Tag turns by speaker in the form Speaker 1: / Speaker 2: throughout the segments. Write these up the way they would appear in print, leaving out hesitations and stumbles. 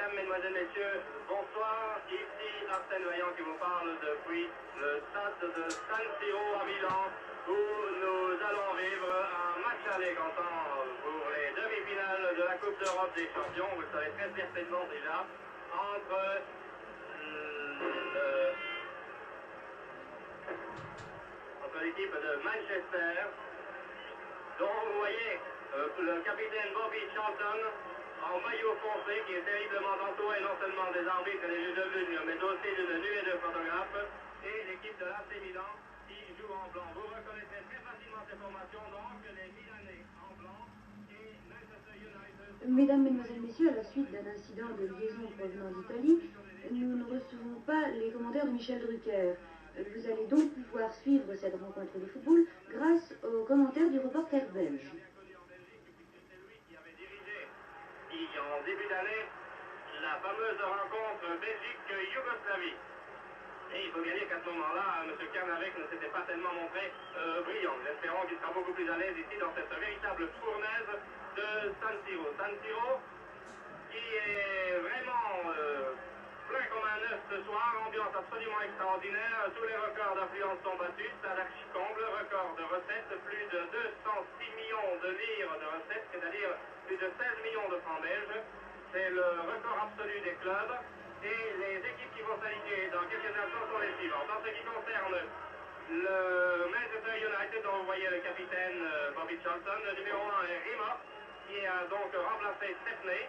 Speaker 1: Mesdames, Mesdemoiselles, Messieurs, bonsoir. Ici Arsène Vaillant qui vous parle depuis le stade de San Siro à Milan, où nous allons vivre un match aller comptant pour les demi-finales de la Coupe d'Europe des Champions. Vous le savez très certainement déjà, entre l'équipe de Manchester, dont vous voyez le capitaine Bobby Charlton en maillot foncé qui est terriblement entouré non seulement des arbitres et des juges de ligne, mais aussi d'une nuée de photographes, et l'équipe de l'AC Milan qui joue en blanc. Vous reconnaîtrez très facilement ces formations, donc les Milanais en blanc et Manchester United.
Speaker 2: Mesdames, Mesdemoiselles, Messieurs, à la suite d'un incident de liaison provenant d'Italie, nous ne recevons pas les commentaires de Michel Drucker. Vous allez donc pouvoir suivre cette rencontre de football grâce aux commentaires du reporter belge.
Speaker 1: En début d'année, la fameuse rencontre Belgique-Yougoslavie. Et il faut bien dire qu'à ce moment-là, M. Kernavec ne s'était pas tellement montré brillant. Nous espérons qu'il sera beaucoup plus à l'aise ici dans cette véritable fournaise de San Siro. San Siro qui est vraiment plein comme un œuf ce soir, ambiance absolument extraordinaire, tous les records d'affluence sont battus, stade archi-comble, record de recettes, plus de 206 millions de livres de recettes, c'est-à-dire plus de 16 millions de francs belges. C'est le record absolu des clubs. Et les équipes qui vont s'aligner dans quelques instants sont les suivantes. En ce qui concerne le Manchester United, dont vous voyez le capitaine Bobby Charlton, le numéro 1 est Rimmer, qui a donc remplacé Stepney.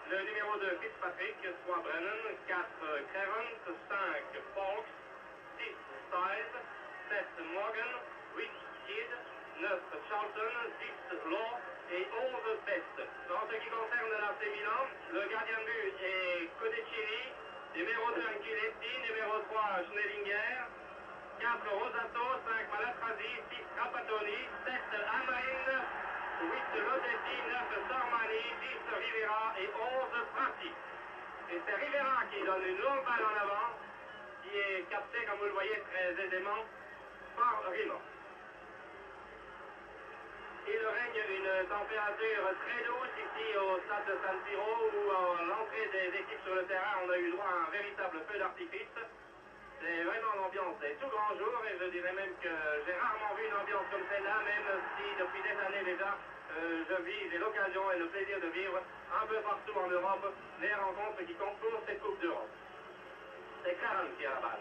Speaker 1: Le numéro 2, Fitzpatrick, 3 Brennan, 4 Clarence, 5 Fox, 6 Styles, 7 Morgan, 8 Kidd, 9 Charlton, 10 Law et 11 Best. En ce qui concerne l'AC Milan, le gardien de but est Codicini, numéro 2 Anchiletti, numéro 3 Schnellinger, 4 Rosato, 5 Malatrasi, 6 Trapattoni, 7 Amain, 8 Lodetti, 9 Sormani, 10 Rivera et 11 Prati. Et c'est Rivera qui donne une longue balle en avant, qui est capté, comme vous le voyez très aisément, par Rimo. Il règne une température très douce ici au stade de San Siro, où à l'entrée des équipes sur le terrain, on a eu droit à un véritable feu d'artifice. C'est vraiment l'ambiance des tout grands jours, et je dirais même que j'ai rarement vu une ambiance comme celle-là, même si depuis des années déjà, j'ai l'occasion et le plaisir de vivre un peu partout en Europe les rencontres qui concourent cette Coupe d'Europe. C'est Clarence qui a la balle.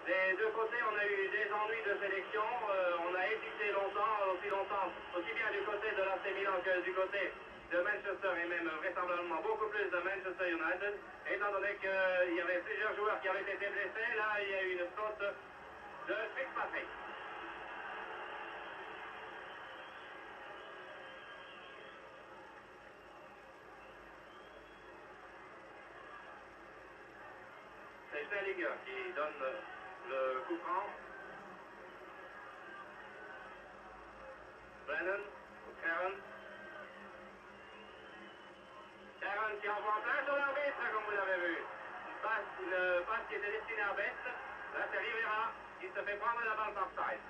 Speaker 1: Des deux côtés, on a eu des ennuis de sélection, on a hésité longtemps, aussi bien du côté de l'AC Milan que du côté de Manchester et même vraisemblablement beaucoup plus de Manchester United, étant donné qu'il y avait plusieurs joueurs qui avaient été blessés. Là, il y a eu une faute de Fitzpatrick. C'est Schnellinger qui donne le coup franc. Brennan, Karen qui envoie plein sur l'arbitre, comme vous l'avez vu. Une passe qui était destinée à Best. Là, c'est Rivera qui se fait prendre la balle par Styles.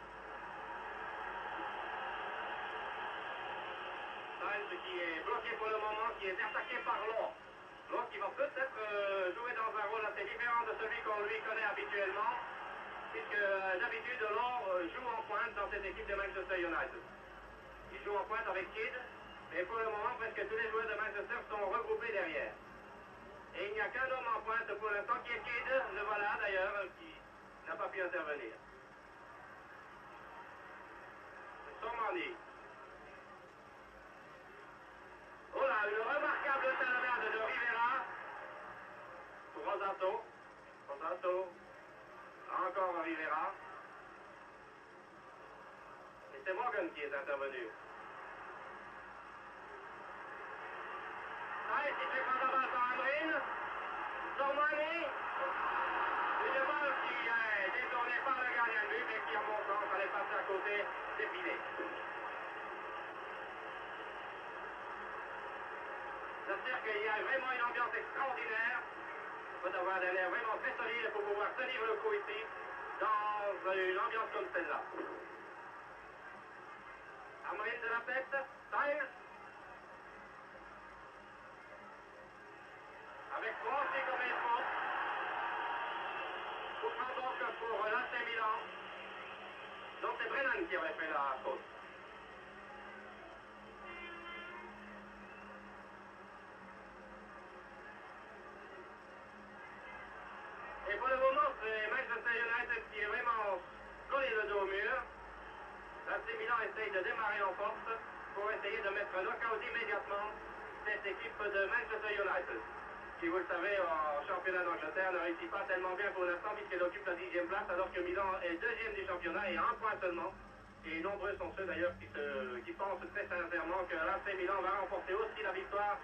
Speaker 1: Styles qui est bloqué pour le moment, qui est attaqué par Law. Law qui va peut-être jouer dans un rôle assez différent de celui qu'on lui connaît habituellement, puisque d'habitude Law joue en pointe dans cette équipe de Manchester United. Il joue en pointe avec Kidd, mais pour le moment, presque tous les joueurs de Manchester sont regroupés derrière. Et il n'y a qu'un homme en pointe pour l'instant qui est Kidd, le voilà d'ailleurs, qui n'a pas pu intervenir. Sormani. Oh là, une remarquable talonnade de Rivera pour Rosato. Rosato. Encore Rivera. Et c'est Morgan qui est intervenu. Styles qui fait prendre la balle par Amrin. Sormani. Une balle qui est détournée par le gardien de but, mais qui, à mon sens, allait passer à côté des filets. J'espère qu'il y a vraiment une ambiance extraordinaire. Il faut avoir des l'air vraiment très solide pour pouvoir tenir le coup ici, dans une ambiance comme celle-là. Amrin de la tête, Styles. Avec Griezmann qui avait fait la faute. Et pour le moment, c'est Manchester United qui est vraiment collé le dos au mur. L'AC Milan essaye de démarrer en force pour essayer de mettre knock-out immédiatement cette équipe de Manchester United, qui, vous le savez, en championnat d'Angleterre ne réussit pas tellement bien pour l'instant puisqu'elle occupe la 10e place, alors que Milan est deuxième du championnat et à un point seulement. Et nombreux sont ceux d'ailleurs qui pensent très sincèrement que l'AC Milan va remporter aussi la victoire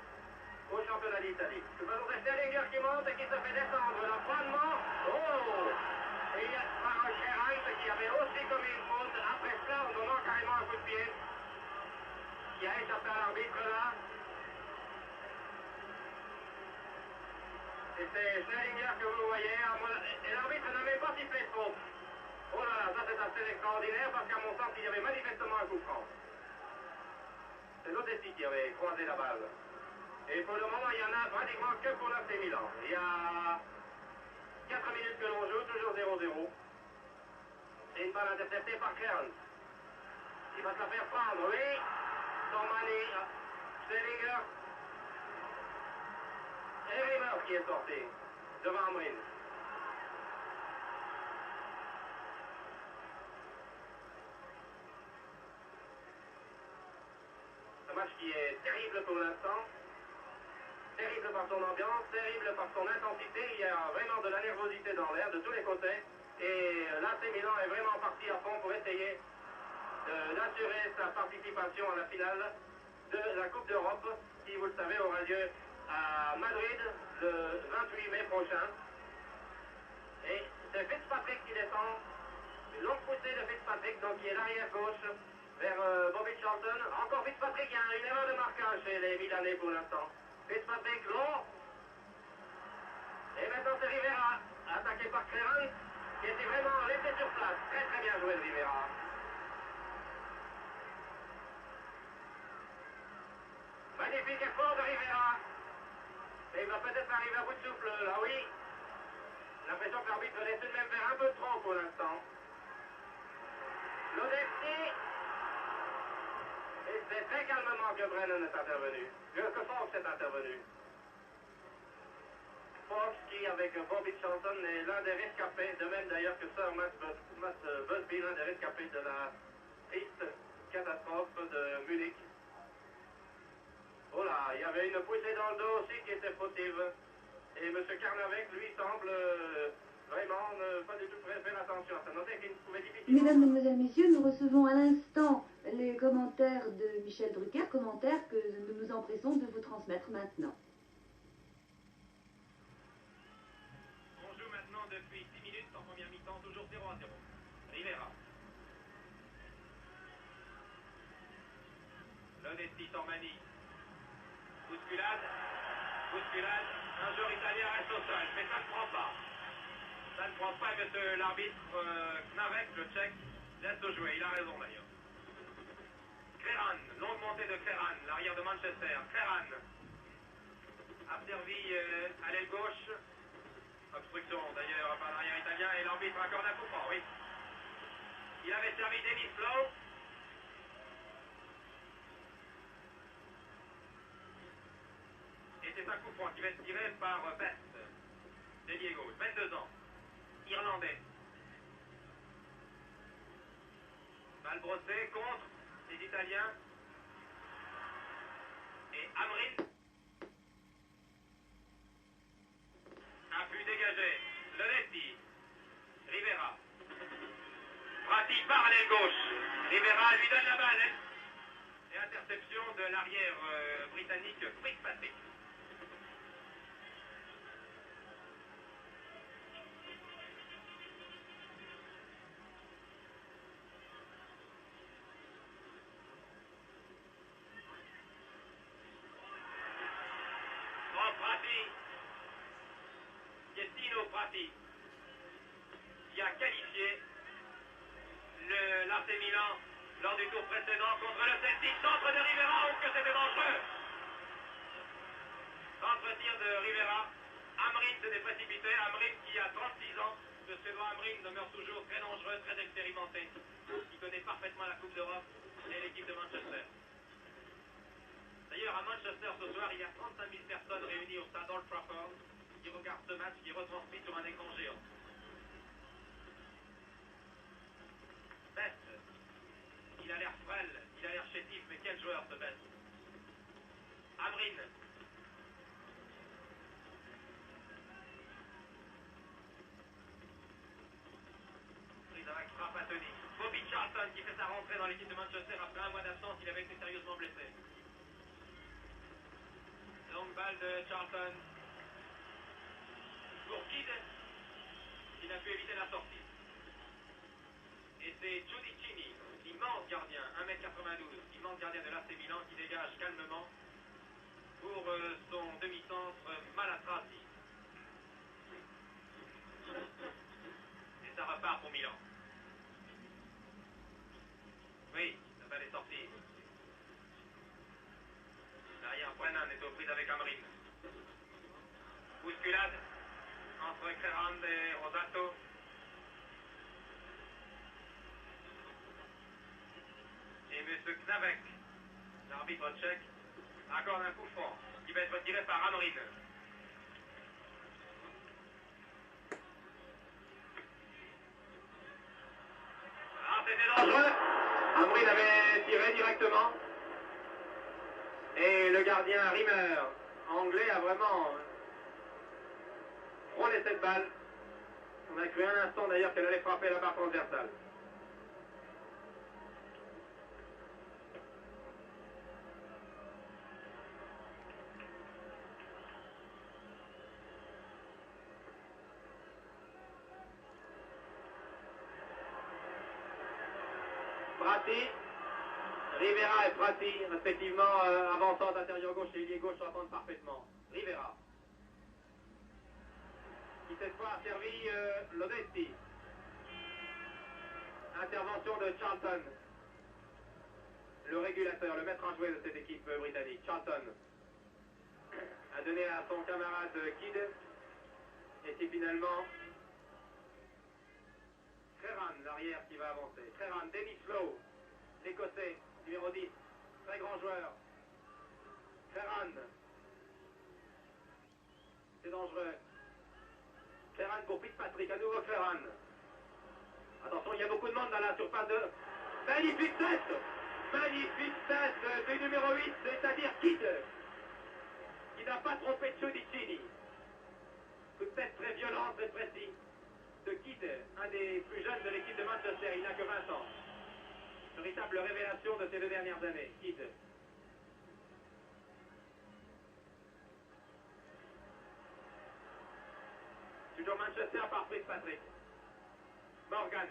Speaker 1: au championnat d'Italie. Nous allons rester Sterlinger qui monte et qui se fait descendre là froidement. Oh! Et il y a par Gerrard qui avait aussi commis une faute après cela en donnant carrément un coup de pied qui a échappé à l'arbitre là. Et c'est Sterlinger que vous voyez et l'arbitre n'a même pas sifflé de faute. Oh là là, ça c'est assez extraordinaire parce qu'à mon sens il y avait manifestement un coup franc. C'est Lodessi qui avait croisé la balle. Et pour le moment, il n'y en a pratiquement que pour l'AC Milan. Il y a 4 minutes que l'on joue, toujours 0-0. C'est une balle interceptée par Clarence. Il va se la faire prendre, oui. Normani, Sterlinger. Et Rimmer qui est sorti devant Amrin. Un match qui est terrible pour l'instant. Terrible par son ambiance, terrible par son intensité. Il y a vraiment de la nervosité dans l'air de tous les côtés. Et l'AC Milan est vraiment parti à fond pour essayer d'assurer sa participation à la finale de la Coupe d'Europe qui, vous le savez, aura lieu à Madrid le 28 mai prochain. Et c'est Fitzpatrick qui descend. Une longue poussée de Fitzpatrick, donc qui est l'arrière gauche vers Bobby Charlton. Encore Fitzpatrick, il y a une erreur de marquage chez les Milanais pour l'instant. Fitzpatrick long. Et maintenant c'est Rivera, attaqué par Clément, qui était vraiment laissé sur place. Très très bien joué de Rivera. Magnifique effort de Rivera. Et il va peut-être arriver à bout de souffle, là oui. L'impression que l'arbitre laisse tout de même faire un peu trop pour l'instant. Lodessi. Et c'est très calmement que Brennan est intervenu. Que Fox est intervenu. Fox qui, avec Bobby Charlton, est l'un des rescapés, de même d'ailleurs que Sir Matt Busby, l'un des rescapés de la triste catastrophe de Munich. Oh là, il y avait une poussée dans le dos aussi qui était fautive. Et M. Carnavec, lui, semble vraiment ne pas du tout faire attention à ça. Notez qu'il pouvait difficilement...
Speaker 2: Mesdames, Mesdemoiselles, Messieurs, nous recevons à l'instant les commentaires de Michel Drucker, commentaires que nous nous empressons de vous transmettre maintenant.
Speaker 1: On joue maintenant depuis 6 minutes en première mi-temps, toujours 0-0. Rivera. Lodessi, Normani. Bousculade. Bousculade. Un joueur italien reste au sol, mais ça ne prend pas. Ça ne prend pas, monsieur l'arbitre Knavek, le tchèque, laisse jouer. Il a raison d'ailleurs. Cléran, longue montée de Cléran, l'arrière de Manchester. Cléran a servi à l'aile gauche. Obstruction d'ailleurs par l'arrière italien et l'arbitre accorde un coup franc, oui. Il avait servi Davis Lowe. Et c'est un coup franc qui va être tiré par Best, délié gauche, 22 ans, irlandais. Balle brossée contre les Italiens. Et Amrin a pu dégager. Lodessi. Rivera. Pratique par l'aile gauche. Rivera lui donne la balle. Et interception de l'arrière britannique Fitzpatrick. Prati qui a qualifié l'AC Milan lors du tour précédent contre le Celtic. Centre de Rivera, ou que c'était dangereux. Centre tir de Rivera. Amrin s'était précipité. Amrin qui a 36 ans, Ce Suédois Ambrin demeure toujours très dangereux, très expérimenté. Il connaît parfaitement la Coupe d'Europe et l'équipe de Manchester. D'ailleurs, à Manchester ce soir, il y a 35 000 personnes réunies au stade Old Trafford qui regardent ce match qui est retransmis sur un écran géant. Best, il a l'air frêle, il a l'air chétif, mais quel joueur ce Best. Ambrin. Avec frappe à Tony. Bobby Charlton qui fait sa rentrée dans l'équipe de Manchester après un mois d'absence, il avait été sérieusement blessé. Longue balle de Charlton. Pour Kidd, il a pu éviter la sortie. Et c'est Giudicini, l'immense gardien, 1m92, immense gardien de l'AC Milan qui dégage calmement pour son demi-centre Malatrasi. Et ça repart pour Milan. Oui, la balle est sortie. Derrière, Brennan est aux prises avec Ambrin. Bousculade entre Creran et Rosato. Et M. Knavek, l'arbitre tchèque, accorde un coup franc qui va être tiré par Ambrin. Ah, c'était dangereux. Ambrin avait tiré directement. Et le gardien Rimmer, anglais, a vraiment frôlé cette balle. On a cru un instant d'ailleurs qu'elle allait frapper la barre transversale. Prati, Rivera et Prati, respectivement avançant d'intérieur gauche et ailier gauche, s'entendent parfaitement. Rivera, qui cette fois a servi Lodetti. Intervention de Charlton, le régulateur, le maître en jouet de cette équipe britannique. Charlton a donné à son camarade Kidd, et c'est finalement Creran, l'arrière, qui va avancer. Creran, Dennis Lowe, l'Écossais, numéro 10, très grand joueur. Creran, c'est dangereux. Creran pour Fitzpatrick, à nouveau Creran. Attention, il y a beaucoup de monde dans la surface de... Magnifique tête! Magnifique tête du numéro 8, c'est-à-dire Kidd, qui n'a pas trompé Giudicini. Toute tête très violente, très précise. De Kidd, un des plus jeunes de l'équipe de Manchester, il n'a que 20 ans. Véritable révélation de ces 2 dernières années, Kidd. Toujours Manchester par Fitzpatrick. Morgan.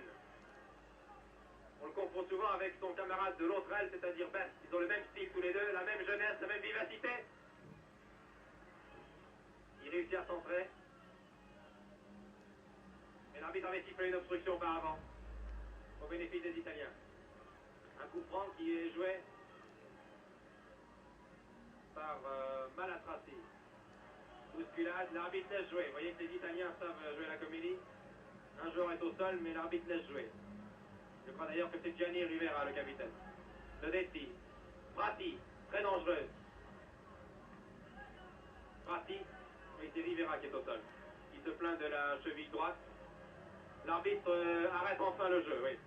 Speaker 1: On le confond souvent avec son camarade de l'autre aile, c'est-à-dire Best. Ils ont le même style tous les deux, la même jeunesse, la même vivacité. Il réussit à centrer. Et l'arbitre avait sifflé une obstruction auparavant, au bénéfice des Italiens. Un coup franc qui est joué par Malatrasi. Bousculade, l'arbitre laisse jouer. Vous voyez que les Italiens savent jouer la comédie. Un joueur est au sol, mais l'arbitre laisse jouer. Je crois d'ailleurs que c'est Gianni Rivera, le capitaine. Lodetti, Prati, très dangereux. Prati, et c'est Rivera qui est au sol. Il se plaint de la cheville droite. L'arbitre arrête enfin le jeu, oui.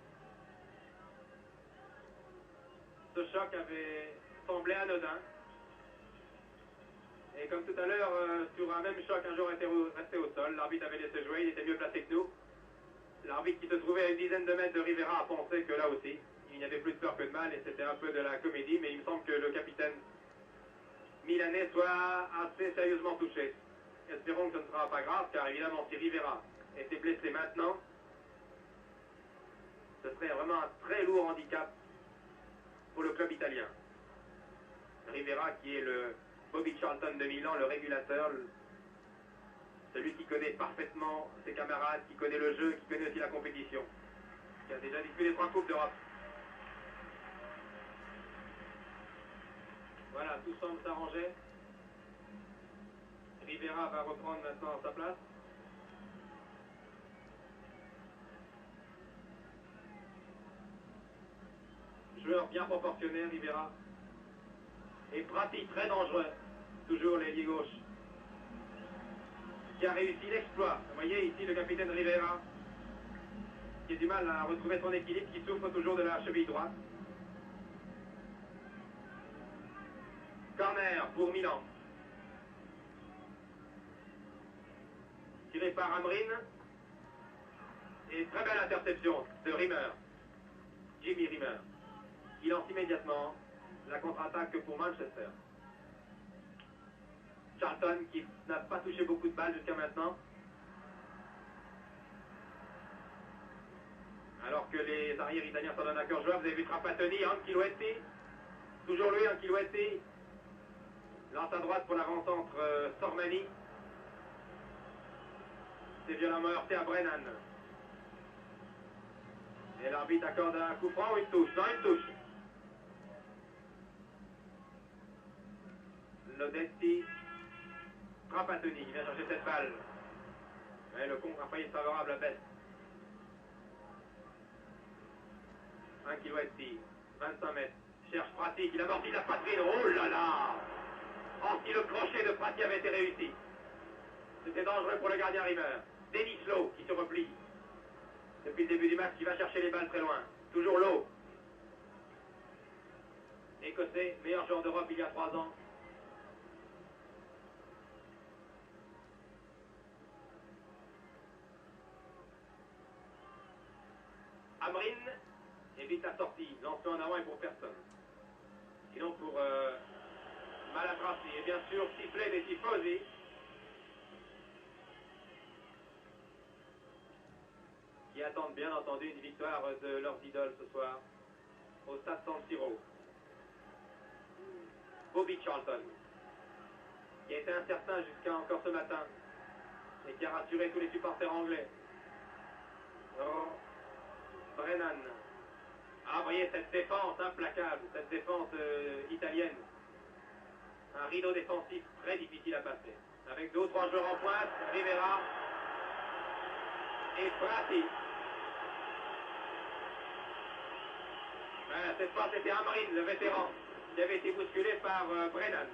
Speaker 1: Ce choc avait semblé anodin. Et comme tout à l'heure, sur un même choc, un joueur était resté au sol. L'arbitre avait laissé jouer, il était mieux placé que nous. L'arbitre qui se trouvait à une dizaine de mètres de Rivera a pensé que là aussi, il n'y avait plus de peur que de mal et c'était un peu de la comédie. Mais il me semble que le capitaine milanais soit assez sérieusement touché. Espérons que ce ne sera pas grave, car évidemment, si Rivera était blessé maintenant, ce serait vraiment un très lourd handicap pour le club italien. Rivera qui est le Bobby Charlton de Milan, le régulateur, celui qui connaît parfaitement ses camarades, qui connaît le jeu, qui connaît aussi la compétition, qui a déjà disputé 3 Coupes d'Europe. Voilà, tout semble s'arranger. Rivera va reprendre maintenant sa place. Joueur bien proportionné, Rivera. Et Prati, très dangereux. Toujours l'ailier gauche. Qui a réussi l'exploit. Vous voyez ici le capitaine Rivera. Qui a du mal à retrouver son équilibre, qui souffre toujours de la cheville droite. Corner pour Milan. Tiré par Amrin. Et très belle interception de Rimmer. Jimmy Rimmer. Il lance immédiatement la contre-attaque pour Manchester. Charlton qui n'a pas touché beaucoup de balles jusqu'à maintenant. Alors que les arrières italiens s'en donnent à cœur joie. Vous avez vu Trapattoni, Ancelotti. Toujours lui, Ancelotti. Lance à droite pour l'avant-centre Sormani. C'est violemment heurté à Brennan. Et l'arbitre accorde un coup franc ou une touche? Non, une touche. Lodetti. Trapattoni qui vient chercher cette balle. Et le contre a failli être favorable à Best. Ancelotti, 25 mètres. Cherche Prati, il a mordi la poitrine. Oh là là! Oh, si le crochet de Prati avait été réussi. C'était dangereux pour le gardien Rimmer. Denis Lowe qui se replie. Depuis le début du match, qui va chercher les balles très loin. Toujours Lowe. Écossais, meilleur joueur d'Europe il y a 3 ans. Amrin évite la sortie. Lancé en avant et pour personne. Sinon pour Malatrassi. Et bien sûr, sifflet des tifosi. Qui attendent bien entendu une victoire de leurs idoles ce soir au stade San Siro. Bobby Charlton, qui a été incertain jusqu'à encore ce matin et qui a rassuré tous les supporters anglais. Oh, Brennan. Ah, vous voyez cette défense implacable, cette défense italienne. Un rideau défensif très difficile à passer. Avec 2 ou 3 joueurs en pointe, Rivera et Prati. Cette fois, c'était Amrin, le vétéran, qui avait été bousculé par Brennan.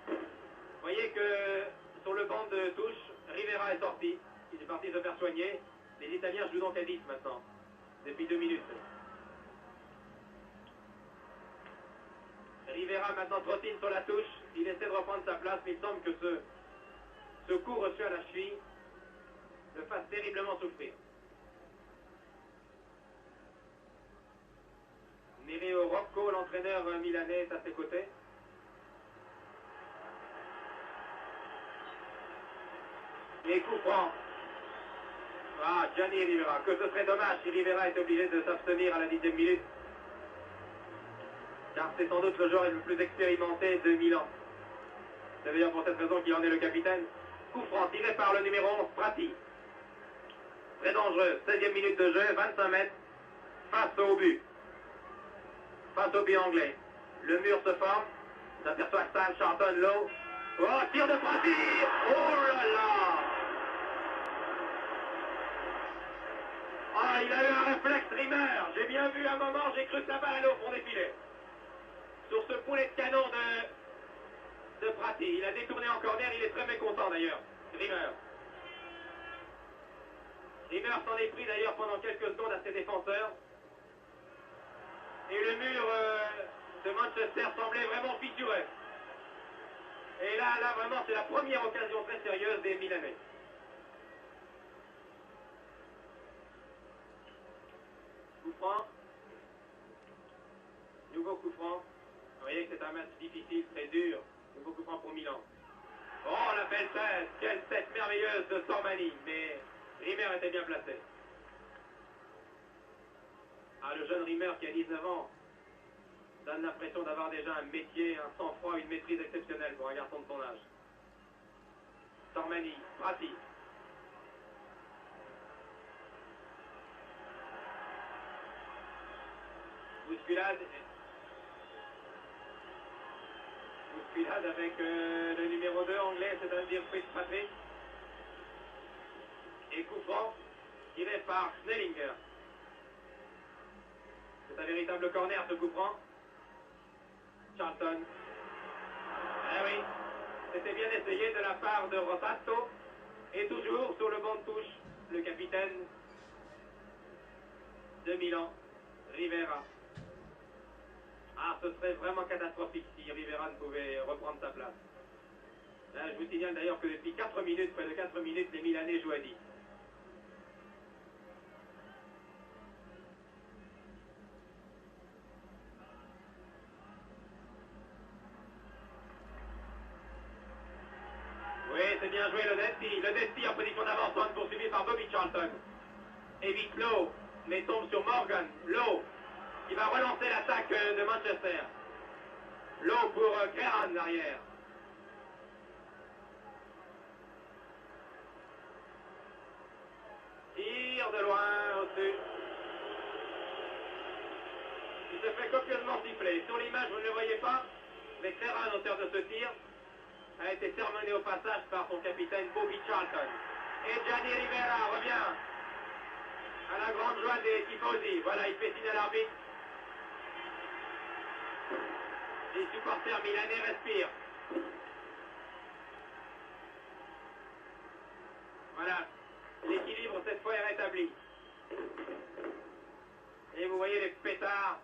Speaker 1: Vous voyez que sur le banc de touche, Rivera est sorti. Il est parti se faire soigner. Les Italiens jouent donc à 10 maintenant, depuis 2 minutes. Rivera maintenant trottine sur la touche. Il essaie de reprendre sa place, mais il semble que ce coup reçu à la cheville le fasse terriblement souffrir. Nereo Rocco, l'entraîneur milanais, est à ses côtés. Les coups francs. Ah, Gianni Rivera. Que ce serait dommage si Rivera est obligé de s'abstenir à la 10e minute. Car c'est sans doute le joueur le plus expérimenté de Milan. C'est d'ailleurs pour cette raison qu'il en est le capitaine. Coup franc tiré par le numéro 11, Prati. Très dangereux. 16e minute de jeu, 25 mètres. Face au but. Face au but anglais. Le mur se forme. S'aperçoit Stan, Charlton, Lowe. Oh, tir de Prati. Oh là là. Ah, il a eu un réflexe Rimmer. J'ai bien vu un moment, j'ai cru que la balle allait au fond des filets. Sur ce poulet de canon de Prati. Il a détourné en corner, il est très mécontent d'ailleurs. Rimmer. Rimmer s'en est pris d'ailleurs pendant quelques secondes à ses défenseurs. Et le mur de Manchester semblait vraiment fissuré. Et là vraiment c'est la première occasion très sérieuse des Milanais. Coup franc. Nouveau coup franc. Vous voyez que c'est un match difficile, très dur. Nouveau coup franc pour Milan. Oh, la belle tête. Quelle tête merveilleuse de Sormani. Mais Rimmer était bien placé. Ah, le jeune Rimmer qui a 19 ans donne l'impression d'avoir déjà un métier, un sang-froid, une maîtrise exceptionnelle pour un garçon de son âge. Sormani, Prati. Bousculade. Bousculade avec le numéro 2 anglais, c'est-à-dire Fitzpatrick. Et coup franc tiré par Snellinger. C'est un véritable corner, ce coup franc. Charlton. Eh oui, c'était bien essayé de la part de Rosato. Et toujours sur le banc de touche, le capitaine de Milan, Rivera. Ah, ce serait vraiment catastrophique si Rivera ne pouvait reprendre sa place. Là, je vous signale d'ailleurs que depuis 4 minutes, près de 4 minutes, les Milanais jouent à 10. Oui, c'est bien joué le Desti. Le Desti en position d'avancement poursuivi par Bobby Charlton. Évite Lowe, mais tombe sur Morgan. Lowe, qui va relancer l'attaque de Manchester. Lowe pour Creran l'arrière. Tire de loin au-dessus. Il se fait copieusement siffler. Sur l'image, vous ne le voyez pas, mais Creran, auteur de ce tir, a été sermonné au passage par son capitaine Bobby Charlton. Et Gianni Rivera revient à la grande joie des tifosi. Voilà, il fait signe à l'arbitre. Les supporters milanais respirent. Voilà, l'équilibre cette fois est rétabli. Et vous voyez les pétards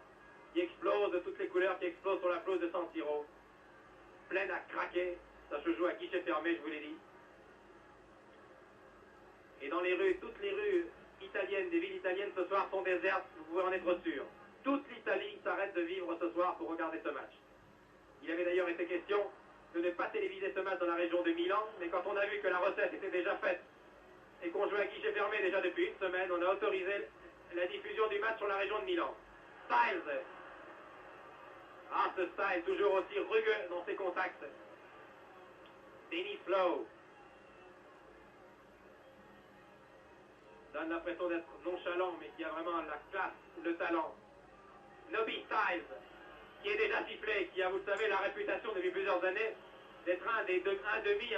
Speaker 1: qui explosent de toutes les couleurs, qui explosent sur la pelouse de San Siro. Pleine à craquer. Ça se joue à guichet fermé, je vous l'ai dit. Et dans les rues, toutes les rues italiennes, des villes italiennes ce soir sont désertes, vous pouvez en être sûr. Toute l'Italie s'arrête de vivre ce soir pour regarder ce match. Il avait d'ailleurs été question de ne pas téléviser ce match dans la région de Milan, mais quand on a vu que la recette était déjà faite et qu'on jouait à guichet fermé déjà depuis une semaine, on a autorisé la diffusion du match sur la région de Milan. Styles. Ah, ce Styles, toujours aussi rugueux dans ses contacts. Denis Lowe donne l'impression d'être nonchalant, mais qui a vraiment la classe, le talent. Nobby Styles, qui est déjà sifflé, qui a, vous le savez, la réputation depuis plusieurs années d'être un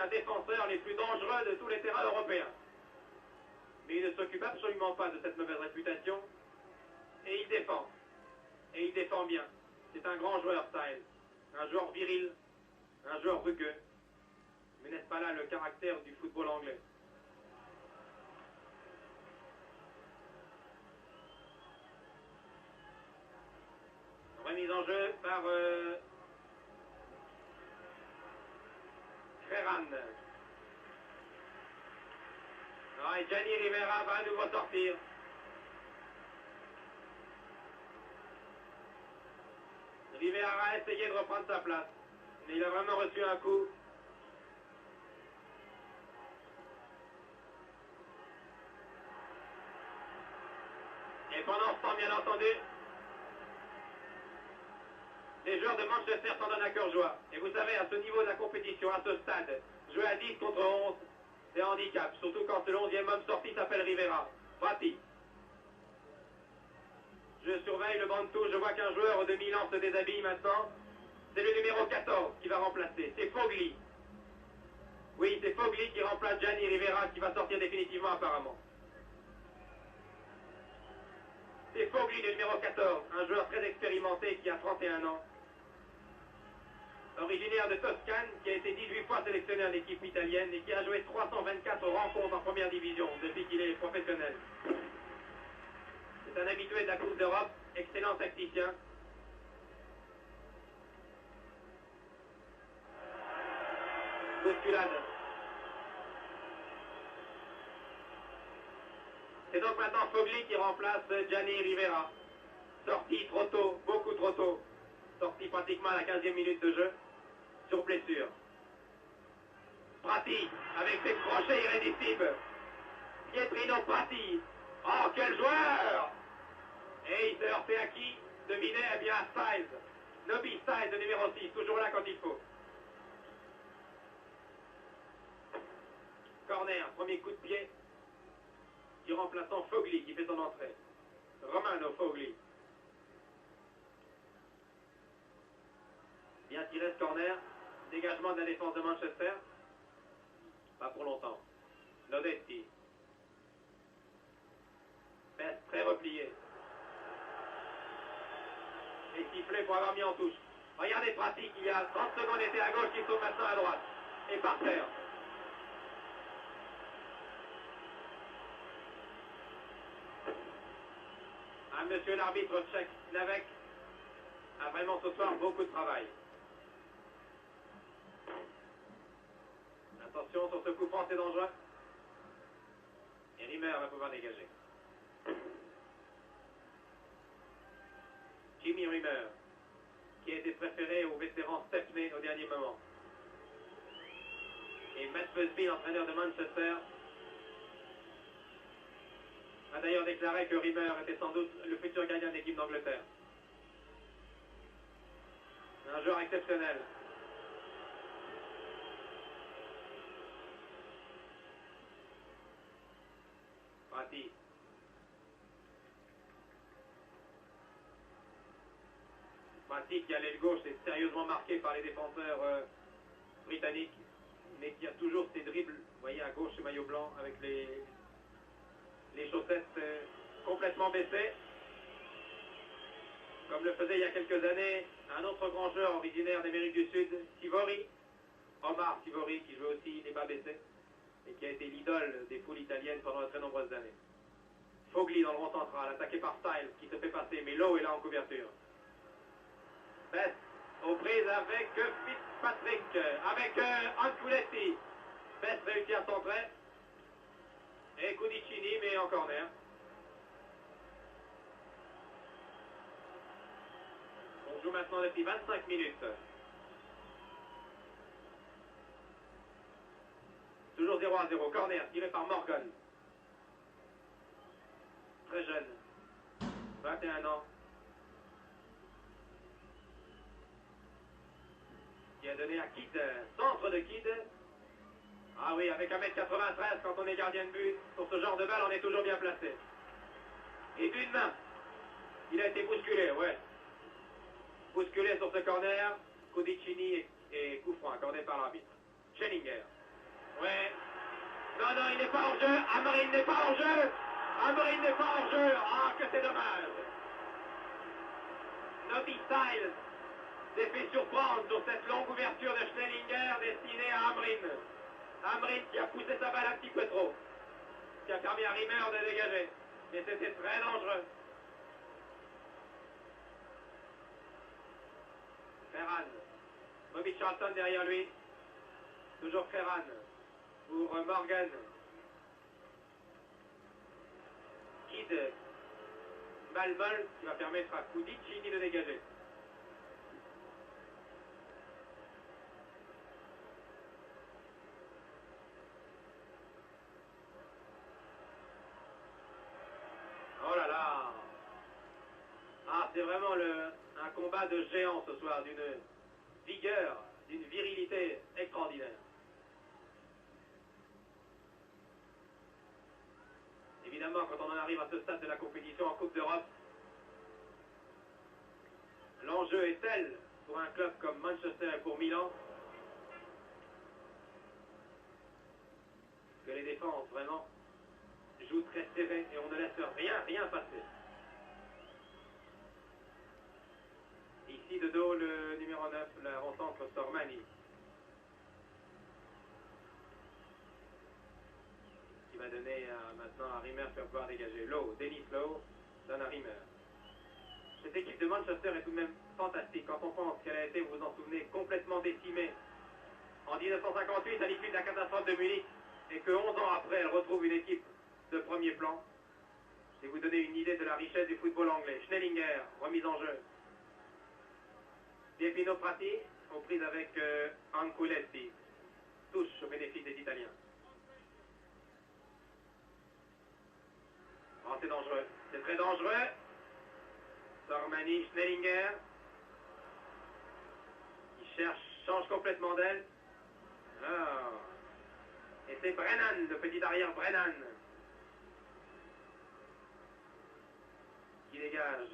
Speaker 1: défenseur les plus dangereux de tous les terrains européens. Mais il ne s'occupe absolument pas de cette mauvaise réputation, et il défend. Et il défend bien. C'est un grand joueur, Styles. Un joueur viril, un joueur rugueux. Mais n'est-ce pas là le caractère du football anglais? Remise en jeu par Creran. Ah, et Gianni Rivera va à nouveau sortir. Rivera a essayé de reprendre sa place, mais il a vraiment reçu un coup. Et pendant ce temps, bien entendu, les joueurs de Manchester s'en donnent à cœur joie. Et vous savez, à ce niveau de la compétition, à ce stade, jouer à 10 contre 11, c'est un handicap. Surtout quand le 11e homme sorti s'appelle Rivera. Prati. Je surveille le banc de touche, je vois qu'un joueur de Milan se déshabille maintenant. C'est le numéro 14 qui va remplacer. C'est Fogli. Oui, c'est Fogli qui remplace Gianni Rivera qui va sortir définitivement apparemment. C'est Fogli, le numéro 14, un joueur très expérimenté qui a 31 ans. Originaire de Toscane, qui a été 18 fois sélectionné en équipe italienne et qui a joué 324 rencontres en première division depuis qu'il est professionnel. C'est un habitué de la Coupe d'Europe, excellent tacticien. Bousculade. C'est donc maintenant Fogli qui remplace Gianni Rivera. Sorti trop tôt, beaucoup trop tôt. Sorti pratiquement à la 15e minute de jeu, sur blessure. Prati, avec ses crochets irrésistibles. Pietrino Prati. Oh, quel joueur! Et il s'est heurté à qui? Devinez, eh bien à Styles. Nobby Styles, le numéro 6, toujours là quand il faut. Corner, premier coup de pied, du remplaçant Fogli qui fait son entrée. Romano Fogli. Bien tiré ce corner. Dégagement de la défense de Manchester. Pas pour longtemps. Lodetti. Passe très replié. sifflet pour avoir mis en touche. Regardez Pratique, il y a 30 secondes était à gauche, il saute maintenant à droite. Et par terre. Ah, monsieur l'arbitre tchèque Navek a vraiment ce soir beaucoup de travail. Attention sur ce coup franc, c'est dangereux. Et Rimmer va pouvoir dégager. Jimmy Rimmer, qui a été préféré au vétéran Stepney au dernier moment. Et Matt Busby, l'entraîneur de Manchester, a d'ailleurs déclaré que Rimmer était sans doute le futur gardien de l'équipe d'Angleterre. Un joueur exceptionnel. Prati. Prati qui a l'aile gauche est sérieusement marqué par les défenseurs britanniques, mais qui a toujours ses dribbles, vous voyez à gauche ce maillot blanc avec les chaussettes complètement baissées, comme le faisait il y a quelques années un autre grand joueur originaire d'Amérique du Sud, Sivori, Omar Sivori, qui joue aussi les bas baissés et qui a été l'idole des foules italiennes pendant de très nombreuses années. Fogli dans le rond central, attaqué par Styles qui se fait passer, mais Lowe est là en couverture. Best aux prises avec Fitzpatrick, avec Anculetti. Best réussit à centrer. Et Cudicini, mais en corner. On joue maintenant depuis 25 minutes. Toujours 0-0. Corner tiré par Morgan. Très jeune. 21 ans. Qui a donné à Kidd. Centre de Kidd. Ah oui, avec 1m93, quand on est gardien de but, pour ce genre de balle, on est toujours bien placé. Et d'une main. Il a été bousculé, ouais. Bousculé sur ce corner. Cudicini et coup franc accordé par l'arbitre. Schellinger. Ouais. Non, non, il n'est pas hors jeu. Amorim n'est pas hors jeu. Amorim n'est pas hors jeu. Ah, que c'est dommage. Nobby Styles s'est fait surprendre sur cette longue ouverture de Schellinger destinée à Amorim. Amorim qui a poussé sa balle un petit peu trop. Qui a permis à Rimmer de dégager. Et c'était très dangereux. Ferran. Bobby Charlton derrière lui. Toujours Ferran. Pour Morgan. Kidd. Balle molle qui va permettre à Cudicini de dégager. Oh là là. Ah, c'est vraiment un combat de géant ce soir, d'une vigueur, d'une virilité extraordinaire. Évidemment, quand on en arrive à ce stade de la compétition en Coupe d'Europe, l'enjeu est tel pour un club comme Manchester et pour Milan que les défenses vraiment jouent très serré et on ne laisse rien passer. Ici de dos le numéro 9, la rencontre Sormani. Qui va donner maintenant à Rimmer pour pouvoir dégager. Lowe, Dennis Lowe, donne à Rimmer. Cette équipe de Manchester est tout de même fantastique. Quand on pense qu'elle a été, vous vous en souvenez, complètement décimée en 1958 à l'issue de la catastrophe de Munich et que 11 ans après, elle retrouve une équipe de premier plan. Et vous donner une idée de la richesse du football anglais. Schellinger, remise en jeu. Piepino Prati, aux prises avec Anculetti. Touche au bénéfice des Italiens. Oh, c'est dangereux. C'est très dangereux. Sormani, Schellinger. Il change complètement d'aile. Oh. Et c'est Brennan, le petit arrière Brennan. Qui dégage.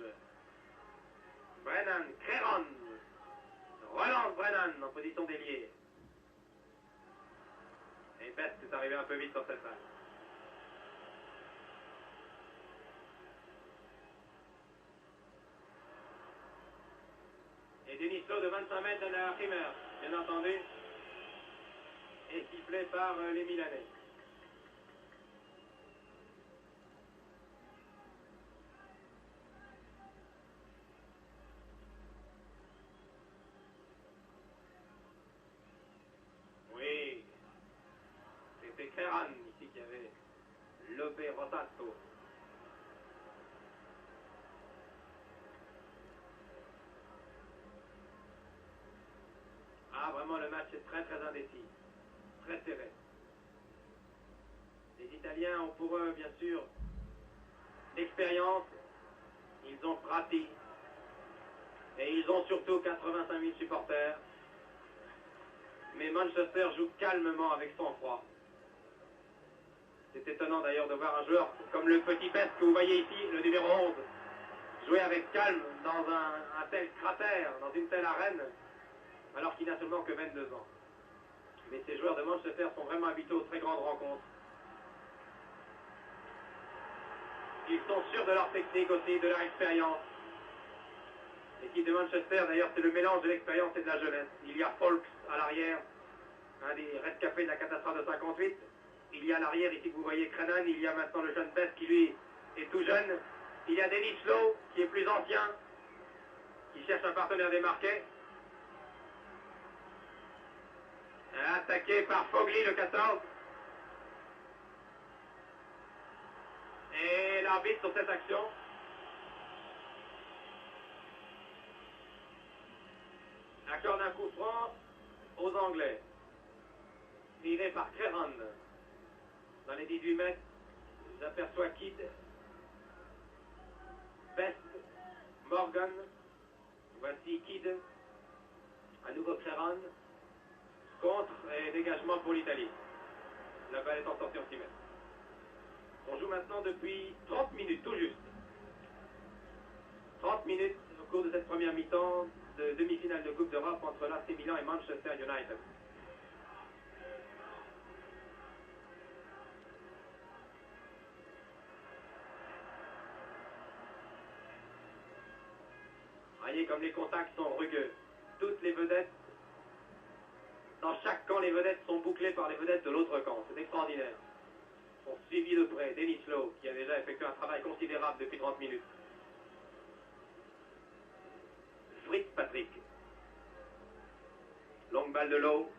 Speaker 1: Brennan, Créron. Relance Brennan en position d'ailier. Et Best est arrivé un peu vite sur cette balle. Denis Lowe de 25 mètres donne à Rimmer, bien entendu. Et sifflé par les Milanais. Oui, c'était Creran ici qui avait lobé Rotato. Ah, vraiment, le match est très très indécis, très serré. Les Italiens ont pour eux, bien sûr, l'expérience, ils ont Prati, et ils ont surtout 85 000 supporters. Mais Manchester joue calmement avec sang-froid. C'est étonnant d'ailleurs de voir un joueur comme le petit Best que vous voyez ici, le numéro 11, jouer avec calme dans un tel cratère, dans une telle arène, alors qu'il n'a seulement que 22 ans. Mais ces joueurs de Manchester sont vraiment habitués aux très grandes rencontres. Ils sont sûrs de leur technique aussi, de leur expérience. L'équipe de Manchester, d'ailleurs, c'est le mélange de l'expérience et de la jeunesse. Il y a Folks à l'arrière, un des rescapés de la catastrophe de 58. Il y a à l'arrière, ici que vous voyez Crenan. Il y a maintenant le jeune Best qui, lui, est tout jeune. Il y a Denis Lowe, qui est plus ancien, qui cherche un partenaire démarqué. Attaqué par Fogli, le 14. Et l'arbitre sur cette action. Accorde un coup franc aux Anglais. Tiré par Creran. Dans les 18 mètres, j'aperçois Kidd, Best, Morgan. Voici Kidd. À nouveau Creran. Contre et dégagement pour l'Italie. La balle est en sortie en 6 mètres. On joue maintenant depuis 30 minutes, tout juste. 30 minutes au cours de cette première mi-temps de demi-finale de Coupe d'Europe entre l'AC Milan et Manchester United. Voyez comme les contacts sont rugueux. Toutes les vedettes, dans chaque camp, les vedettes sont bouclées par les vedettes de l'autre camp. C'est extraordinaire. Ils sont suivis de près. Denis Lowe, qui a déjà effectué un travail considérable depuis 30 minutes. Fritz Patrick. Longue balle de Lowe.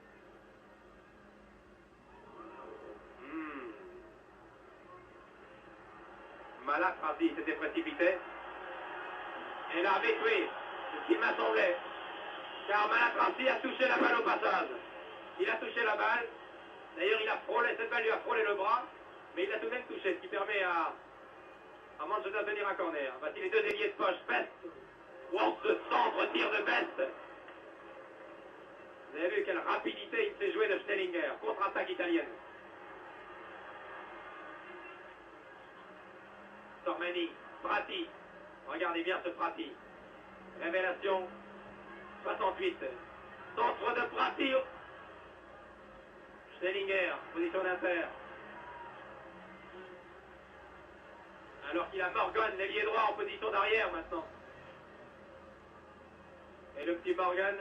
Speaker 1: Malak Rasi s'était précipité. Et l'arbitre, oui, c'est ce qu'il m'a semblé. Car Malak Rasi a touché la balle au passage. Il a touché la balle. D'ailleurs, il a frôlé, cette balle lui a frôlé le bras. Mais il l'a tout de même touché, ce qui permet à Manchester de tenir un corner. Voici les deux ailiers de poche. Best. Wow, ce centre tir de Best. Vous avez vu quelle rapidité il s'est joué de Schnellinger. Contre-attaque italienne. Sormani, Prati. Regardez bien ce Prati. Révélation. 68. Centre de Prati. Schnellinger, position d'inter. Alors qu'il a Morgan, l'ailier droit en position d'arrière maintenant. Et le petit Morgan,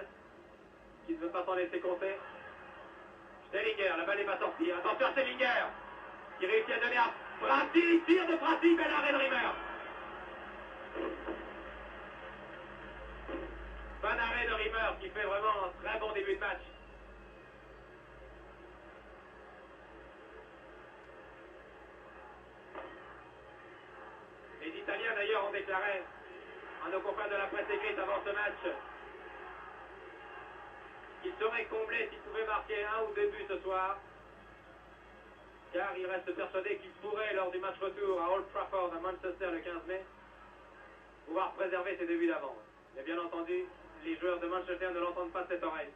Speaker 1: qui ne veut pas s'en laisser compter. Schnellinger, la balle n'est pas sortie. Attention à Schnellinger, qui réussit à donner à Prati. Tire de Prati, bel arrêt de Rimmer. Bon arrêt de Rimmer, qui fait vraiment un très bon début de match. Les Italiens d'ailleurs ont déclaré à nos confrères de la presse écrite avant ce match qu'ils seraient comblés s'ils pouvaient marquer 1 ou 2 buts ce soir, car ils restent persuadés qu'ils pourraient, lors du match retour à Old Trafford à Manchester le 15 mai, pouvoir préserver ces 2 buts d'avance. Mais bien entendu, les joueurs de Manchester ne l'entendent pas de cette oreille.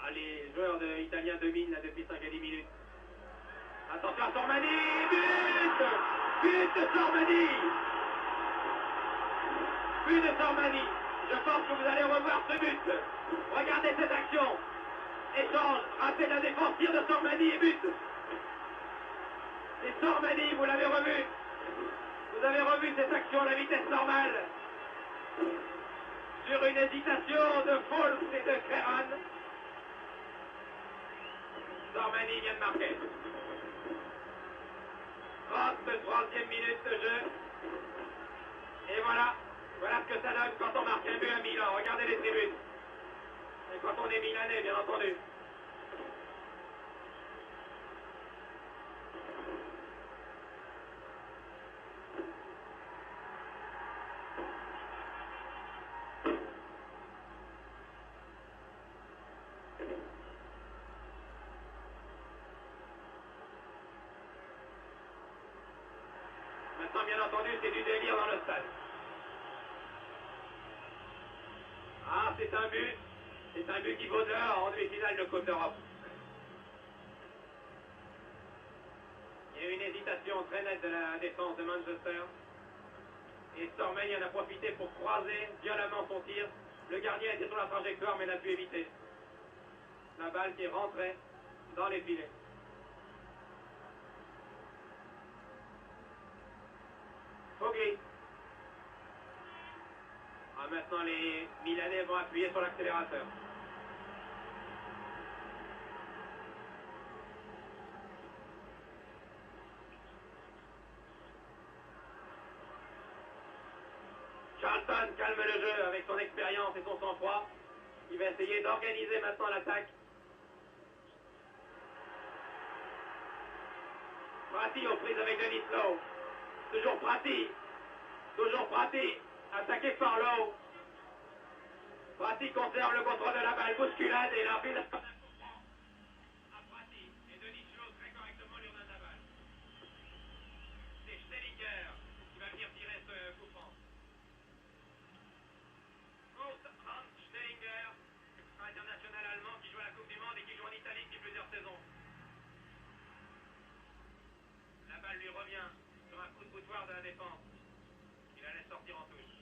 Speaker 1: Ah, les joueurs italiens dominent là depuis 5 à 10 minutes. Attention à Sormani, but! But de Sormani! But de Sormani! Je pense que vous allez revoir ce but. Regardez cette action. Échange, rappel la défense, tir de Sormani et but. Et Sormani, vous l'avez revu. Vous avez revu cette action à la vitesse normale. une hésitation de Fulks et de Creran. Sormani vient de marquer. 30e minute de jeu. Et voilà ce que ça donne quand on marque un but à Milan. Regardez les tribunes. Et quand on est milanais, bien entendu. Maintenant, bien entendu, c'est du délire dans le stade. Ah, c'est un but. C'est un but qui vaut dehors en demi-finale de Coupe d'Europe. Il y a eu une hésitation très nette de la défense de Manchester. Et Sormani en a profité pour croiser violemment son tir. Le gardien était sur la trajectoire mais n'a pu éviter. La balle qui est rentrée dans les filets. Fogli. Ah, maintenant les Milanais vont appuyer sur l'accélérateur. Charlton calme le jeu avec son expérience et son sang-froid. Il va essayer d'organiser maintenant l'attaque. Prati aux prises avec Denis Lowe. Toujours Prati. Attaqué par Lowe. Prati conserve le contrôle de la balle. Bousculade et l'arbitre à Prati. Et Denis Lowe très correctement lui redonne la balle. C'est Schnellinger qui va venir tirer ce coup franc. Kurt Hans Schnellinger, international allemand qui joue à la Coupe du Monde et qui joue en Italie depuis plusieurs saisons. La balle lui revient sur un coup de boutoir de la défense. Il la laisse sortir en touche.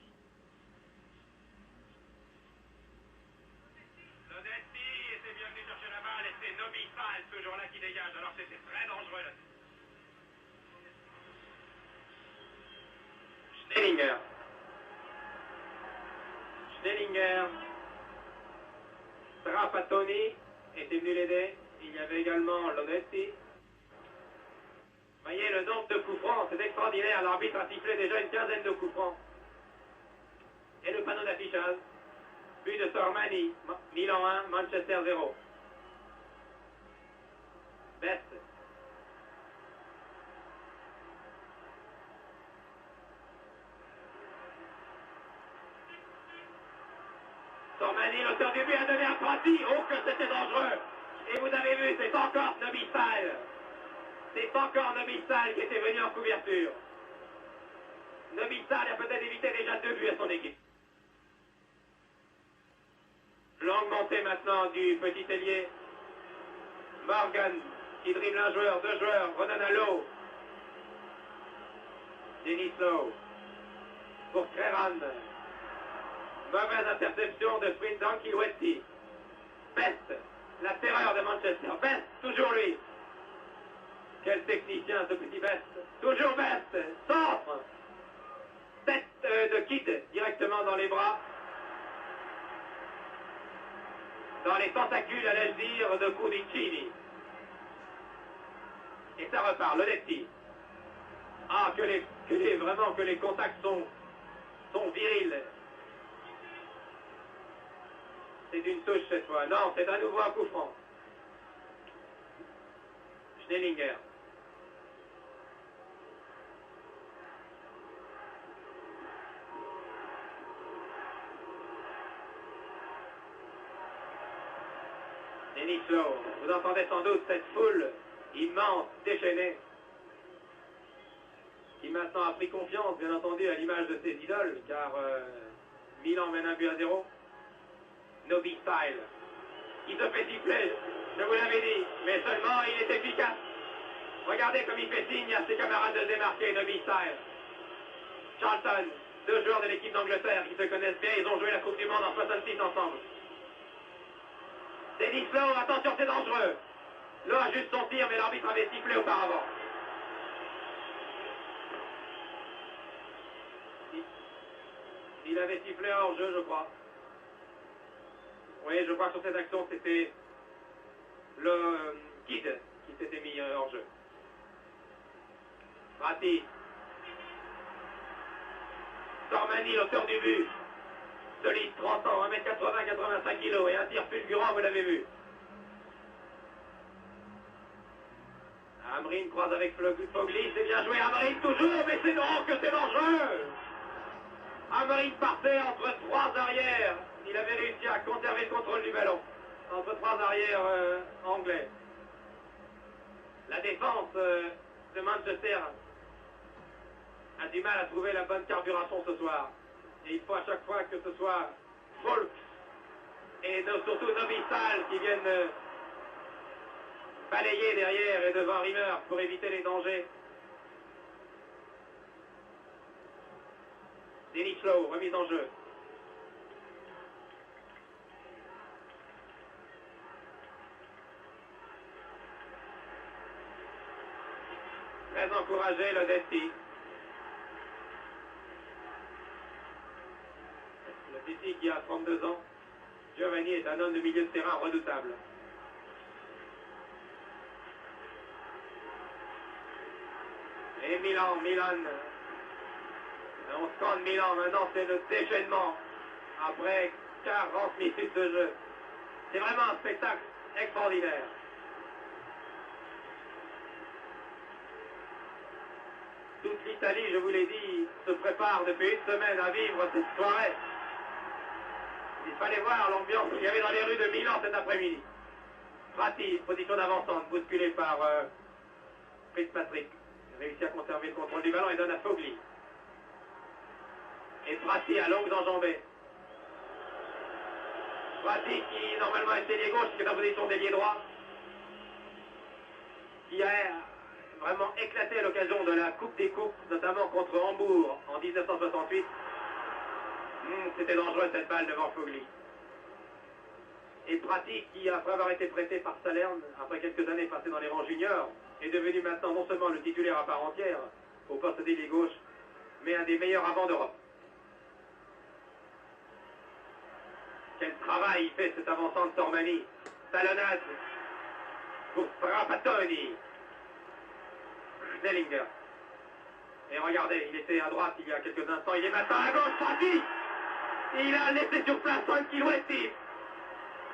Speaker 1: Lodetti était bien venu chercher la balle et c'est Nobisal ce jour-là qui dégage alors que c'était très dangereux là. Schnellinger. Trapattoni était venu l'aider. Il y avait également Lodetti. Voyez le nombre de coups francs, c'est extraordinaire. L'arbitre a sifflé déjà une quinzaine de coups francs. Et le panneau d'affichage. But de Sormani. Milan 1, Manchester 0. Best. Sormani, l'auteur du but, a donné à Prati. Oh, que c'était dangereux. Et vous avez vu, c'est encore Nobisal. C'est encore Nobisal qui était venu en couverture. Nobisal a peut-être évité déjà 2 buts à son équipe. Longue montée maintenant du petit ailier. Morgan qui dribble un joueur, 2 joueurs, redonne à Lowe. Denis Lowe. Pour Creran. Mauvaise interception de sprint d'Ankilouetti. Best, la terreur de Manchester. Best, toujours lui. Quel technicien ce petit Best. Toujours Best. Centre. Tête de Kidd directement dans les bras. Dans les tentacules, allais-je dire, de Cudicini. Et ça repart, Lodetti. Ah, que les contacts sont virils. C'est une touche cette fois. Non, c'est à nouveau un coup franc. Schnellinger. Denis Lowe. Vous entendez sans doute cette foule immense, déchaînée, qui maintenant a pris confiance, bien entendu, à l'image de ses idoles, car Milan mène un but à 0. Nobisal. Il se fait siffler, je vous l'avais dit, mais seulement il est efficace. Regardez comme il fait signe à ses camarades de se démarquer, Nobisal. Charlton, 2 joueurs de l'équipe d'Angleterre qui se connaissent bien, ils ont joué la Coupe du Monde en 66 ensemble. Denis Lowe, attention, c'est dangereux. Lowe a juste son tir, mais l'arbitre avait sifflé auparavant. Il avait sifflé hors jeu, je crois. Oui, je crois que sur cette action, c'était le Kid qui s'était mis hors jeu. Ratti. Tormani, l'auteur du but. Solide, 30 ans, 1m80, 85 kg et un tir fulgurant, vous l'avez vu. Amrine croise avec Fogli, c'est bien joué, Amrine toujours, mais c'est non, que c'est dangereux. Amrine partait entre trois arrières. Il avait réussi à conserver le contrôle du ballon. Entre trois arrières anglais. La défense de Manchester a du mal à trouver la bonne carburation ce soir. Et il faut à chaque fois que ce soit Folk et surtout Nobisal qui viennent balayer derrière et devant Rimmer pour éviter les dangers. Denis Lowe, remise en jeu. Très encouragé le Desti. Le Desti qui a 32 ans. Giovanni est un homme de milieu de terrain redoutable. Et Milan. On scande Milan, maintenant c'est le déchaînement après 40 minutes de jeu. C'est vraiment un spectacle extraordinaire. Toute l'Italie, je vous l'ai dit, se prépare depuis une semaine à vivre cette soirée. Il fallait voir l'ambiance qu'il y avait dans les rues de Milan cet après-midi. Ratti, position d'avancante, bousculé par Fitzpatrick. Il réussit à conserver le contrôle du ballon et donne à Fogli. Et Ratti à longues enjambées. Ratti qui normalement est ailier gauche, qui est en position d'ailier droit. Qui a vraiment éclaté à l'occasion de la Coupe des Coupes, notamment contre Hambourg en 1968. C'était dangereux cette balle devant Fogli. Et Ratti qui, après avoir été prêté par Salerne, après quelques années passées dans les rangs juniors, est devenu maintenant non seulement le titulaire à part entière au poste d'ailier gauche, mais un des meilleurs avants d'Europe. Quel travail il fait cet avançant de Tormani. Talonnade pour Trapattoni. Schnellinger. Et regardez, il était à droite il y a quelques instants, il est maintenant à gauche, Ratti. Il a laissé sur place Frankie Westy.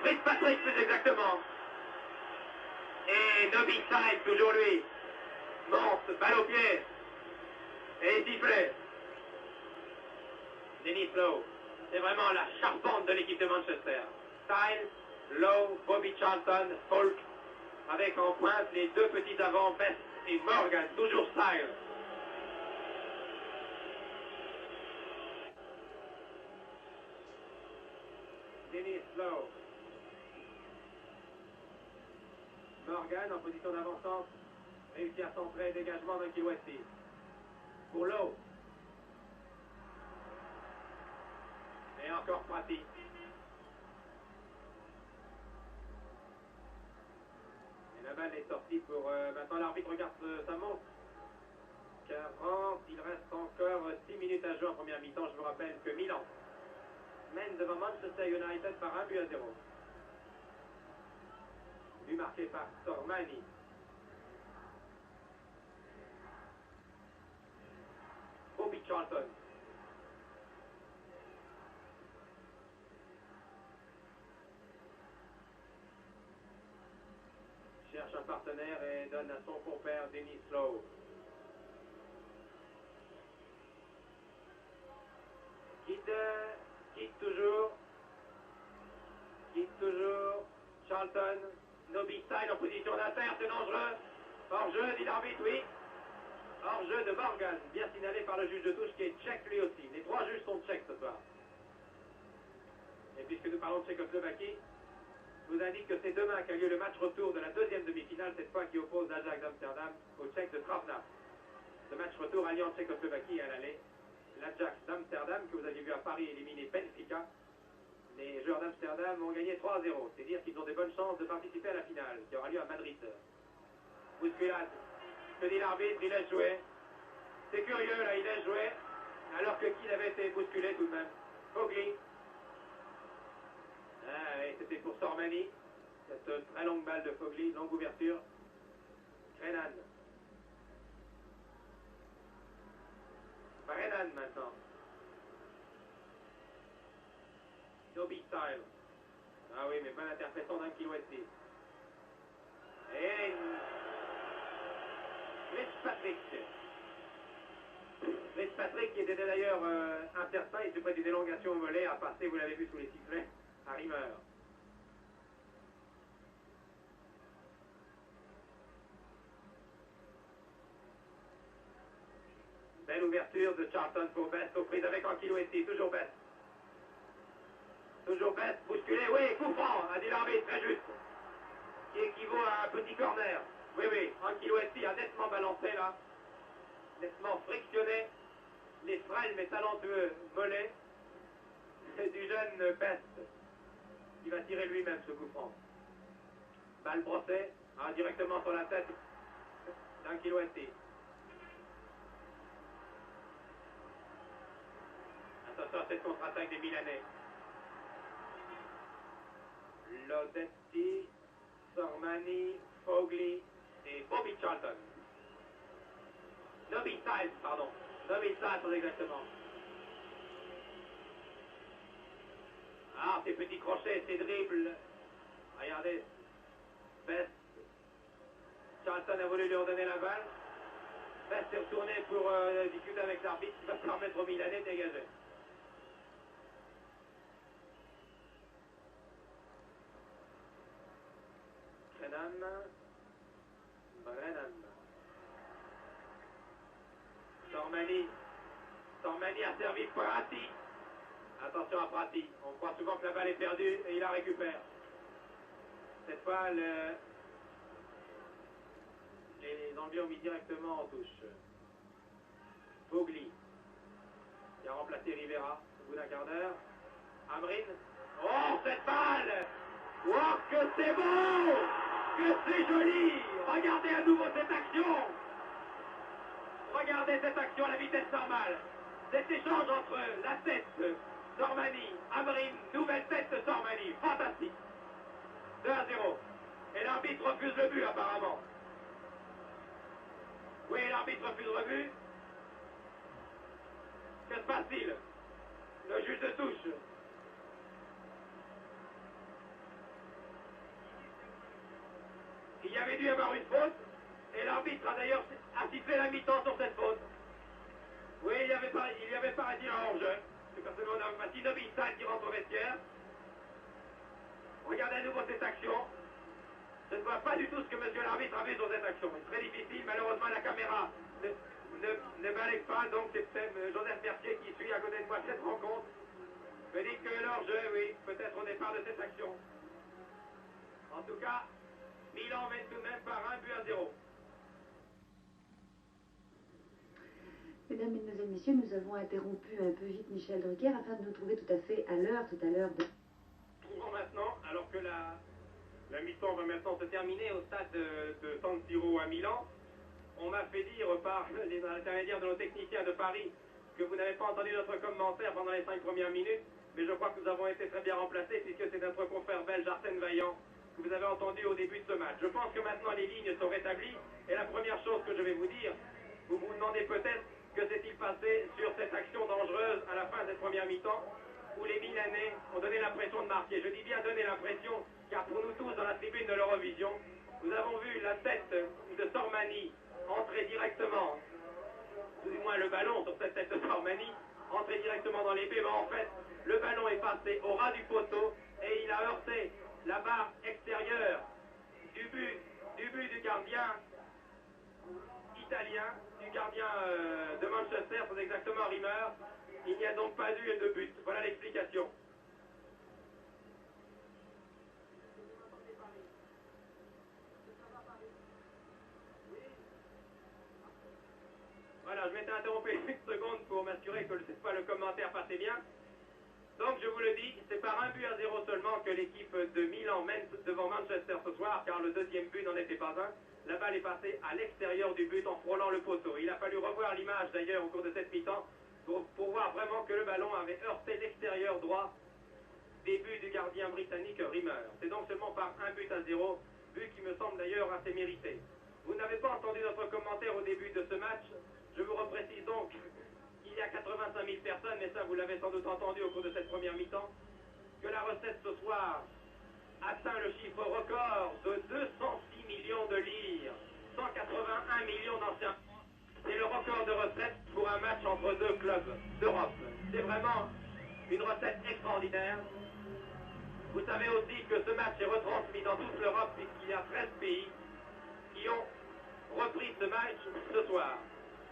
Speaker 1: Fitzpatrick plus exactement. Et Nobisal, toujours lui, monte, balle au pied. Et sifflet. Denis Lowe. C'est vraiment la charpente de l'équipe de Manchester. Style, Lowe, Bobby Charlton, Folk, avec en pointe les deux petits avants, Best et Morgan, toujours Style. Denis Lowe. Morgan en position d'avancante, réussit à centrer, dégagement d'un Westy. Pour Lowe. Et encore Ratti. Et la balle est sortie pour... maintenant l'arbitre regarde sa montre. 40, il reste encore 6 minutes à jouer en première mi-temps. Je vous rappelle que Milan mène devant Manchester United par 1-0. But marqué par Tormani. Bobby Charlton. Cherche un partenaire et donne à son compère Denis Lowe. Quitte toujours. Charlton. Nobisal en position d'inter, c'est dangereux. Hors-jeu, dit l'arbitre, oui. Hors-jeu de Morgan, bien signalé par le juge de touche qui est tchèque lui aussi. Les trois juges sont tchèques ce soir. Et puisque nous parlons de Tchécoslovaquie, je vous indique que c'est demain qu'a lieu le match retour de la deuxième demi-finale, cette fois qui oppose l'Ajax d'Amsterdam au Tchèque de Travna. Ce match retour alliant Tchécoslovaquie à l'aller. L'Ajax d'Amsterdam, que vous aviez vu à Paris éliminer Benfica. Les joueurs d'Amsterdam ont gagné 3-0. C'est dire qu'ils ont des bonnes chances de participer à la finale, qui aura lieu à Madrid. Bousculade. Que dit l'arbitre, il laisse jouer. C'est curieux, là, il laisse jouer. Alors que qui avait été bousculé tout de même. Fogli. Ah, c'était
Speaker 3: Sormani. Cette très longue balle de Fogli, longue ouverture. Brennan. Brennan maintenant. Nobby Style. Ah oui, mais bonne interprétation d'Ankilouetti. Et Fitzpatrick. Fitzpatrick qui était d'ailleurs incertain, il se prête une élongation au mollet, à passer, vous l'avez vu sous les sifflets, à Rimmer. Belle ouverture de Charlton pour Best, aux prises avec Ankilouetti, toujours Best. Toujours Best, bousculé, oui, coup franc, a dit l'arbitre, très juste. Qui équivaut à un petit corner. Oui, oui, Ankilouetti a nettement balancé là, nettement frictionné les frêles mais talentueux mollets du jeune Best, qui va tirer lui-même ce coup franc. Balle brossée, directement sur la tête d'Ankilouetti. Attention à cette contre-attaque des Milanais. Lodetti, Sormani, Fogli et Bobby Charlton. Nobby Style, pardon. Nobby Style, exactement. Ah, ces petits crochets, ces dribbles. Regardez. Best. Charlton a voulu lui redonner la balle. Best est retourné pour discuter avec l'arbitre qui va permettre aux Milanais de dégager. Brennan. Sormani a servi Prati. Attention à Prati. On croit souvent que la balle est perdue et il la récupère. Cette fois, les Anglais ont mis directement en touche. Fogli, qui a remplacé Rivera au bout d'un quart d'heure. Amrin. Oh, cette balle! Oh, que c'est beau! Que c'est joli! Regardez à nouveau cette action! Regardez cette action à la vitesse normale. Cet échange entre la tête de Sormani, Amrin, nouvelle tête de Sormani. Fantastique. 2-0. Et l'arbitre refuse le but apparemment. Oui, l'arbitre refuse le but. Que se passe-t-il? Le juge de touche. Il y avait dû y avoir une faute. Et l'arbitre a d'ailleurs sifflé la mi-temps sur cette faute. Oui, il y avait paraît-il un hors-jeu. C'est personnellement on a Martin Nobby Style qui rentre au vestiaire. Regardez à nouveau cette action. Je ne vois pas du tout ce que monsieur l'arbitre a vu sur cette action. C'est très difficile, malheureusement la caméra ne balaye pas, donc c'est Joseph Mercier qui suit à côté de moi cette rencontre. Me dit que l'hors-jeu, oui, peut-être au départ de cette action. En tout cas, Milan mène tout de même par 1-0.
Speaker 2: Mesdames, Mesdemoiselles, Messieurs, nous avons interrompu un peu vite Michel Drucker afin de nous trouver tout à fait à l'heure tout à l'heure de...
Speaker 3: Trouvons maintenant, alors que la mi-temps va maintenant se terminer au stade de San Siro à Milan, on m'a fait dire par les intermédiaires de nos techniciens de Paris que vous n'avez pas entendu notre commentaire pendant les 5 premières minutes, mais je crois que nous avons été très bien remplacés puisque c'est notre confrère belge Arsène Vaillant que vous avez entendu au début de ce match. Je pense que maintenant les lignes sont rétablies et la première chose que je vais vous dire, vous vous demandez peut-être que s'est-il passé sur cette action dangereuse à la fin de cette première mi-temps où les Milanais ont donné l'impression de marquer. Je dis bien donner l'impression, car pour nous tous dans la tribune de l'Eurovision, nous avons vu la tête de Sormani entrer directement, ou du moins le ballon sur cette tête de Sormani, entrer directement dans l'épée, mais en fait, le ballon est passé au ras du poteau et il a heurté la barre extérieure du but du gardien italien, du gardien de Manchester, c'est exactement Rimmer. Il n'y a donc pas eu de but. Voilà l'explication. Voilà, je m'étais interrompu une seconde pour m'assurer que le commentaire passait bien. Donc je vous le dis, c'est par 1-0 seulement que l'équipe de Milan mène devant Manchester ce soir, car le deuxième but n'en était pas un. La balle est passée à l'extérieur du but en frôlant le poteau. Il a fallu revoir l'image d'ailleurs au cours de cette mi-temps pour voir vraiment que le ballon avait heurté l'extérieur droit des buts du gardien britannique Rimmer. C'est donc seulement par 1-0, but qui me semble d'ailleurs assez mérité. Vous n'avez pas entendu notre commentaire au début de ce match. Je vous reprécise donc qu'il y a 85 000 personnes, mais ça vous l'avez sans doute entendu au cours de cette première mi-temps, que la recette ce soir atteint le chiffre record de 206 millions de lire, 181 millions d'anciens. C'est le record de recette pour un match entre deux clubs d'Europe. C'est vraiment une recette extraordinaire. Vous savez aussi que ce match est retransmis dans toute l'Europe puisqu'il y a 13 pays qui ont repris ce match ce soir.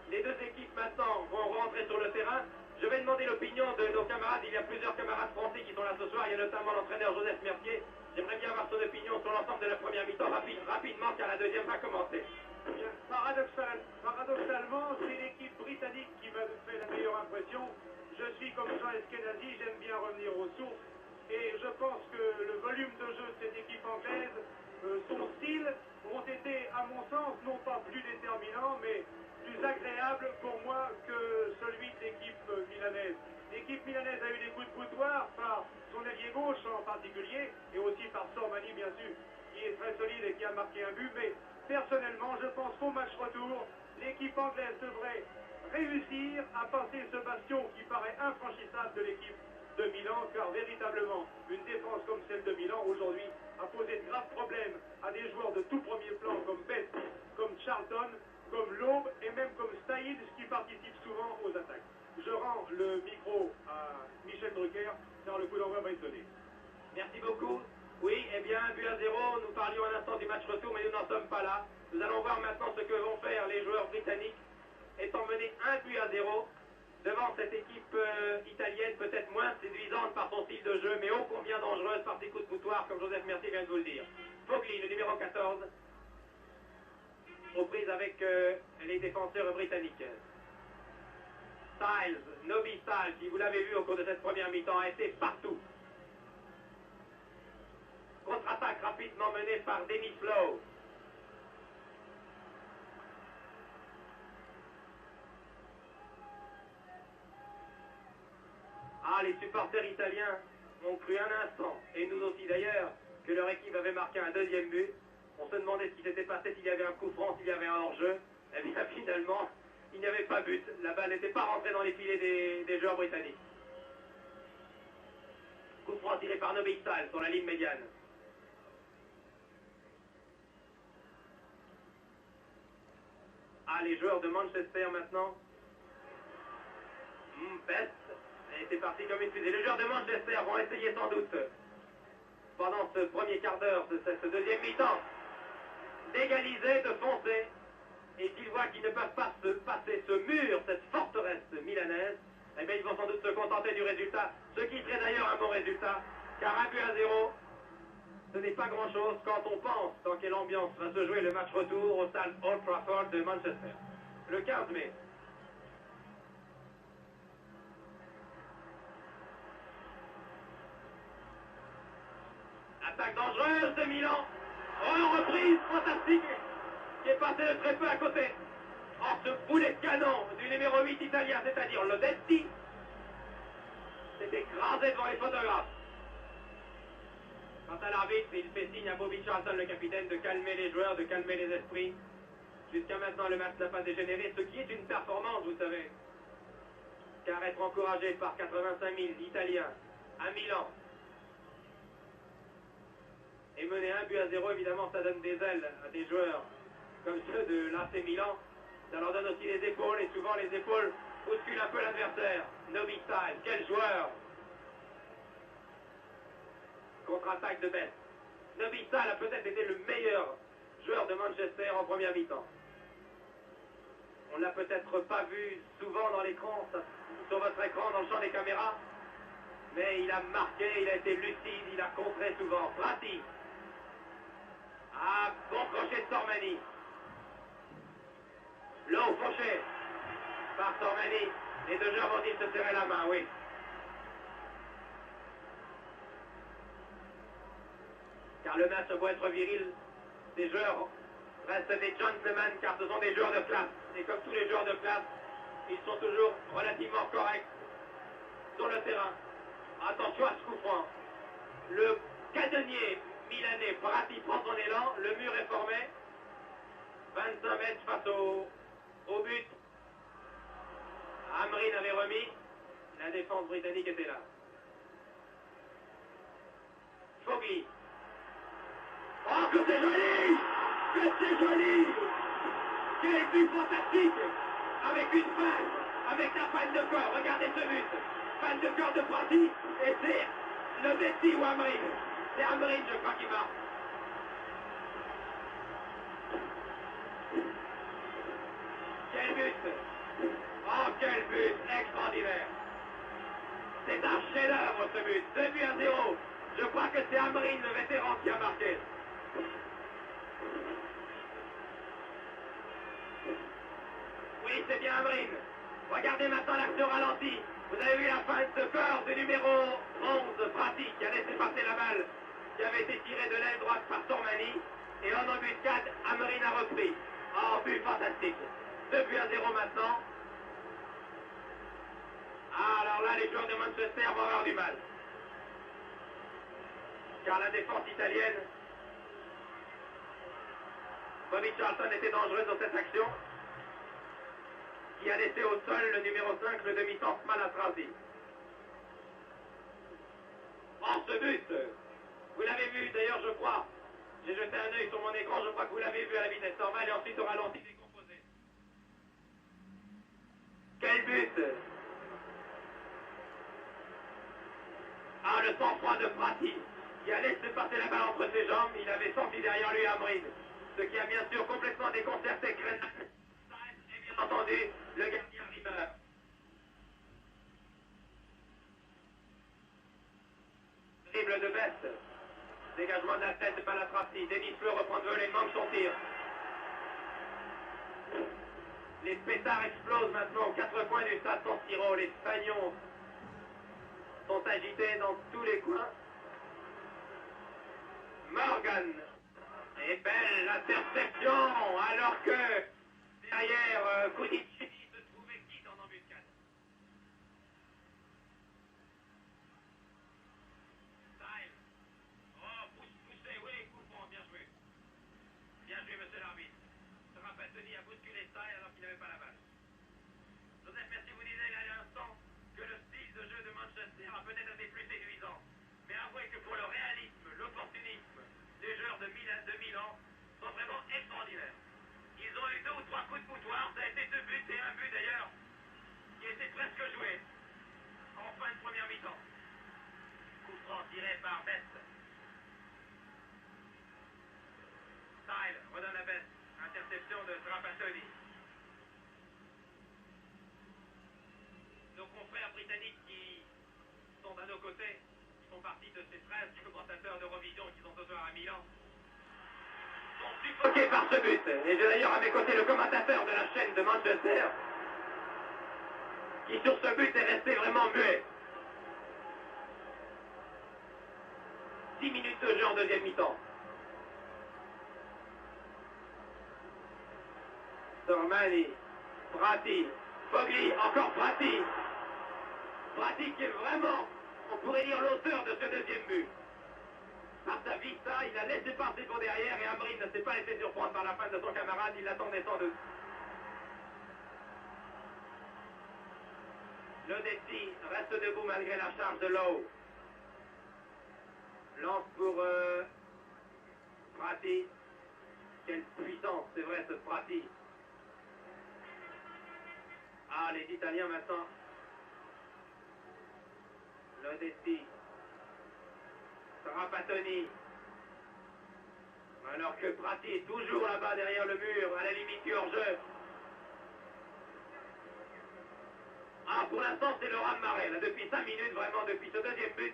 Speaker 3: Les deux équipes maintenant vont rentrer sur le terrain. Je vais demander l'opinion de nos camarades. Il y a plusieurs camarades français qui sont là ce soir. Il y a notamment l'entraîneur Joseph Mercier. J'aimerais bien avoir son opinion sur l'ensemble de la première mi-temps rapidement car la deuxième va commencer.
Speaker 4: Paradoxalement, c'est l'équipe britannique qui m'a fait la meilleure impression. Je suis comme Jean Eskenazi, j'aime bien revenir aux sources. Et je pense que le volume de jeu de cette équipe anglaise, son style, ont été, à mon sens, non pas plus déterminants, mais plus agréables pour moi que celui de l'équipe milanaise. L'équipe milanaise a eu des coups de boutoir par son ailier gauche en particulier, et aussi par Sormani bien sûr, qui est très solide et qui a marqué un but, mais personnellement je pense qu'au match retour, l'équipe anglaise devrait réussir à passer ce bastion qui paraît infranchissable de l'équipe de Milan, car véritablement une défense comme celle de Milan aujourd'hui a posé de graves problèmes à des joueurs de tout premier plan comme Best, comme Charlton, comme Loeb et même comme Staïd qui participent souvent aux attaques. Je rends le micro à Michel Drucker car le coup d'envoi va être donné.
Speaker 3: Merci beaucoup. Oui, eh bien, 1-0, nous parlions un instant du match retour, mais nous n'en sommes pas là. Nous allons voir maintenant ce que vont faire les joueurs britanniques, étant menés 1-0 devant cette équipe italienne, peut-être moins séduisante par son style de jeu, mais ô combien dangereuse par ses coups de boutoir, comme Joseph Mercier vient de vous le dire. Fogli, le numéro 14, aux prises avec les défenseurs britanniques. Styles, Nobby Styles, qui vous l'avez vu au cours de cette première mi-temps, a été partout. Contre-attaque rapidement menée par Denis Flow. Ah, les supporters italiens ont cru un instant, et nous aussi d'ailleurs, que leur équipe avait marqué un deuxième but. On se demandait ce qui s'était passé, s'il y avait un coup franc, s'il y avait un hors-jeu. Eh bien finalement, il n'y avait pas but. La balle n'était pas rentrée dans les filets des joueurs britanniques. Coup franc tiré par Nobby Styles sur la ligne médiane. Ah, les joueurs de Manchester maintenant. Best. Et c'est parti comme une fusée. Les joueurs de Manchester vont essayer sans doute, pendant ce premier quart d'heure de cette deuxième mi-temps, d'égaliser, de foncer. Et s'ils voient qu'ils ne peuvent pas se passer ce mur, cette forteresse milanaise, eh bien ils vont sans doute se contenter du résultat, ce qui serait d'ailleurs un bon résultat, car 1-0, ce n'est pas grand-chose quand on pense dans quelle ambiance va se jouer le match retour au stade Old Trafford de Manchester, le 15 mai. Attaque dangereuse de Milan. Oh, reprise fantastique qui est passée de très peu à côté. Or, ce boulet de canon du numéro 8 italien, c'est-à-dire Lodetti, s'est écrasé devant les photographes. Quant à l'arbitre, il fait signe à Bobby Charlton, le capitaine, de calmer les joueurs, de calmer les esprits. Jusqu'à maintenant, le match n'a pas dégénéré, ce qui est une performance, vous savez. Car être encouragé par 85 000 Italiens à Milan, et mener 1-0, évidemment, ça donne des ailes à des joueurs comme ceux de l'AC Milan. Ça leur donne aussi les épaules, et souvent les épaules bousculent un peu l'adversaire. Nobby Styles, quel joueur! Contre-attaque de Best. Nobby Styles a peut-être été le meilleur joueur de Manchester en première mi-temps. On ne l'a peut-être pas vu souvent dans l'écran, sur votre écran, dans le champ des caméras, mais il a marqué, il a été lucide, il a contré souvent. Prati. Ah, bon crochet de Sormani. Low crochet par Sormani. Les deux joueurs vont-ils se serrer la main, oui. Car le match doit être viril. Ces joueurs restent des gentlemen car ce sont des joueurs de classe. Et comme tous les joueurs de classe, ils sont toujours relativement corrects sur le terrain. Attention à ce coup franc. Le cadennier milanais Prati prend son élan, le mur est formé. 25 mètres face au but. Amrin avait remis. La défense britannique était là. Fogli. Oh, que c'est joli! Que c'est joli! Quel but fantastique! Avec une fan, avec la fan de corps, regardez ce but! Fan de corps de Prati, et c'est le Messi ou Amrin. C'est Amrin, je crois, qui marque. Quel but! Oh, quel but extraordinaire! C'est un chef-d'œuvre ce but, 2-0. Je crois que c'est Amrin, le vétéran, qui a marqué. Oui, c'est bien Amrin. Regardez maintenant l'action ralentie. Vous avez vu la fin de corps du numéro 11, Prati, qui a laissé passer la balle, qui avait été tirée de l'aile droite par Sormani. Et en but 4, Amrin a repris. Oh, but fantastique. 2-0 maintenant. Ah, alors là, les joueurs de Manchester vont avoir du mal. Car la défense italienne, Bobby Charlton était dangereux dans cette action, qui a laissé au sol le numéro 5, le demi-centre Malatrazi. Oh, ce but! Vous l'avez vu d'ailleurs, je crois. J'ai jeté un œil sur mon écran, je crois que vous l'avez vu à la vitesse normale et ensuite au ralenti décomposé. Quel but! Ah, le sang-froid de Prati, qui a laissé passer la balle entre ses jambes. Il avait senti derrière lui Amrin, ce qui a bien sûr complètement déconcerté Grenan. Et bien entendu, le gardien Rimmer. Dribble de Best. Dégagement de la tête de Palatrafti. Denis Fleur reprend de voler, manque son tir. Les pétards explosent maintenant aux quatre coins du stade San Siro. Les Spagnons sont agités dans tous les coins. Morgan. Et belle interception, alors que derrière Koudici se trouvait qui en embuscade. Style. Oh, poussé, oui, coup franc, bien joué. Bien joué, monsieur l'arbitre. Trapattoni a bousculé Style alors qu'il n'avait pas la balle. Joseph, merci, vous disiez il y a un instant que le style de jeu de Manchester a peut-être été plus séduisant. Mais avouez que pour le réalisme, l'opportunisme des joueurs de Milan sont vraiment extraordinaires. Ils ont eu 2 ou 3 coups de boutoir, ça a été 2 buts et un but d'ailleurs, qui était presque joué en fin de première mi-temps. Coup franc tiré par Best. Style redonne à Best. Interception de Trapattoni. Nos confrères britanniques qui sont à nos côtés, qui font partie de ces 13 commentateurs d'Eurovision qui sont ce soir à Milan, sont suffoqués par ce but. Et j'ai d'ailleurs à mes côtés le commentateur de la chaîne de Manchester, qui sur ce but est resté vraiment muet. 10 minutes de jeu en deuxième mi-temps. Sormani, Prati, Fogli, encore Prati. Prati qui est vraiment, on pourrait dire, l'auteur de ce deuxième but. Par sa vista, il a laissé passer pour derrière et Amrin ne s'est pas laissé surprendre par la fin de son camarade, il l'attendait sans doute. Le Dessi reste debout malgré la charge de Lowe. Lance pour Prati. Quelle puissance, c'est vrai, ce Prati. Ah, les Italiens maintenant. Le Dessi. Trapattoni. Alors que Prati est toujours là-bas derrière le mur, à la limite du hors-jeu. Ah, pour l'instant, c'est le raz-de-marée. Là, depuis 5 minutes, vraiment, depuis ce deuxième but,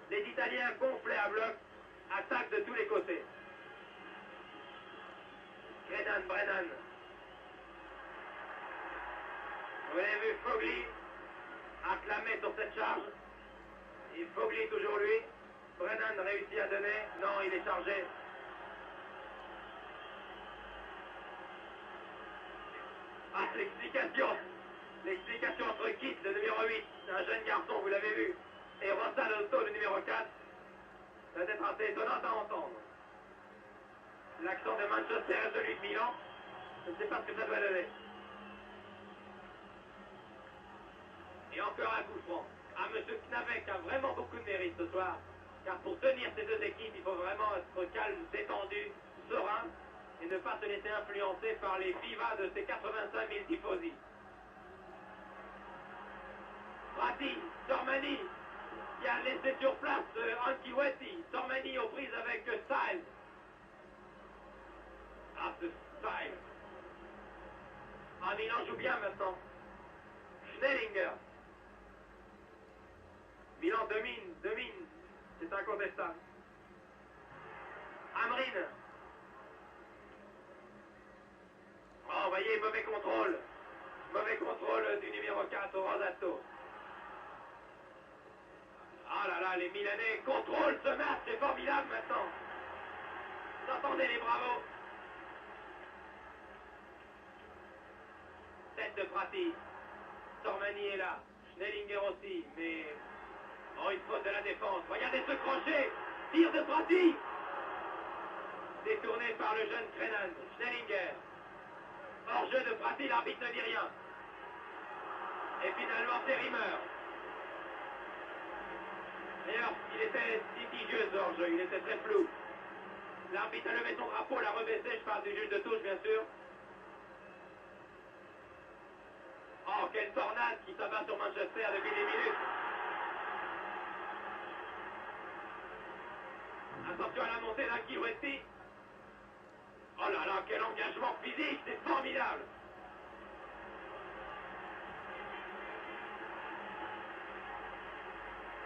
Speaker 3: les Italiens gonflés à bloc, attaquent de tous les côtés. Brennan. Vous avez vu Fogli acclamé sur cette charge. Et Fogli, toujours lui. Brennan réussit à donner. Non, il est chargé. Ah, l'explication entre Kitt, le numéro 8, un jeune garçon, vous l'avez vu, et Rosalotto, le numéro 4, Ça va être assez étonnant à entendre. L'accent de Manchester et celui de Milan, je ne sais pas ce que ça doit donner. Et encore un coup franc. Ah, M. Knavec a vraiment beaucoup de mérite ce soir, car pour tenir ces deux équipes, il faut vraiment être calme, détendu, serein, et ne pas se laisser influencer par les vivas de ces 85 000 tifosi. Prati, Sormani, qui a laissé sur place Anki Weti. Sormani aux prises avec Styles. Ah, ce Styles. Ah, Milan joue bien maintenant. Schnellinger. Milan domine. C'est incontestable. Amrin. Oh, voyez, mauvais contrôle. Mauvais contrôle du numéro 4, Rosato. Ah là là, les Milanais contrôlent ce match, c'est formidable maintenant. Vous entendez les bravos. Tête de Prati. Sormani est là. Schnellinger aussi, mais... Oh, une faute de la défense. Regardez ce crochet. Tir de Prati. Détourné par le jeune Krenan. Schnellinger. Hors-jeu de Prati, l'arbitre ne dit rien. Et finalement, c'est Rimmer. D'ailleurs, il était litigieux ce hors-jeu, il était très flou. L'arbitre a levé son drapeau, l'a rebaissé, je parle du juge de touche, bien sûr. Oh, quelle tornade qui s'abat sur Manchester depuis des minutes. Attention à la montée d'Anki Westi. Oh là là, quel engagement physique, c'est formidable.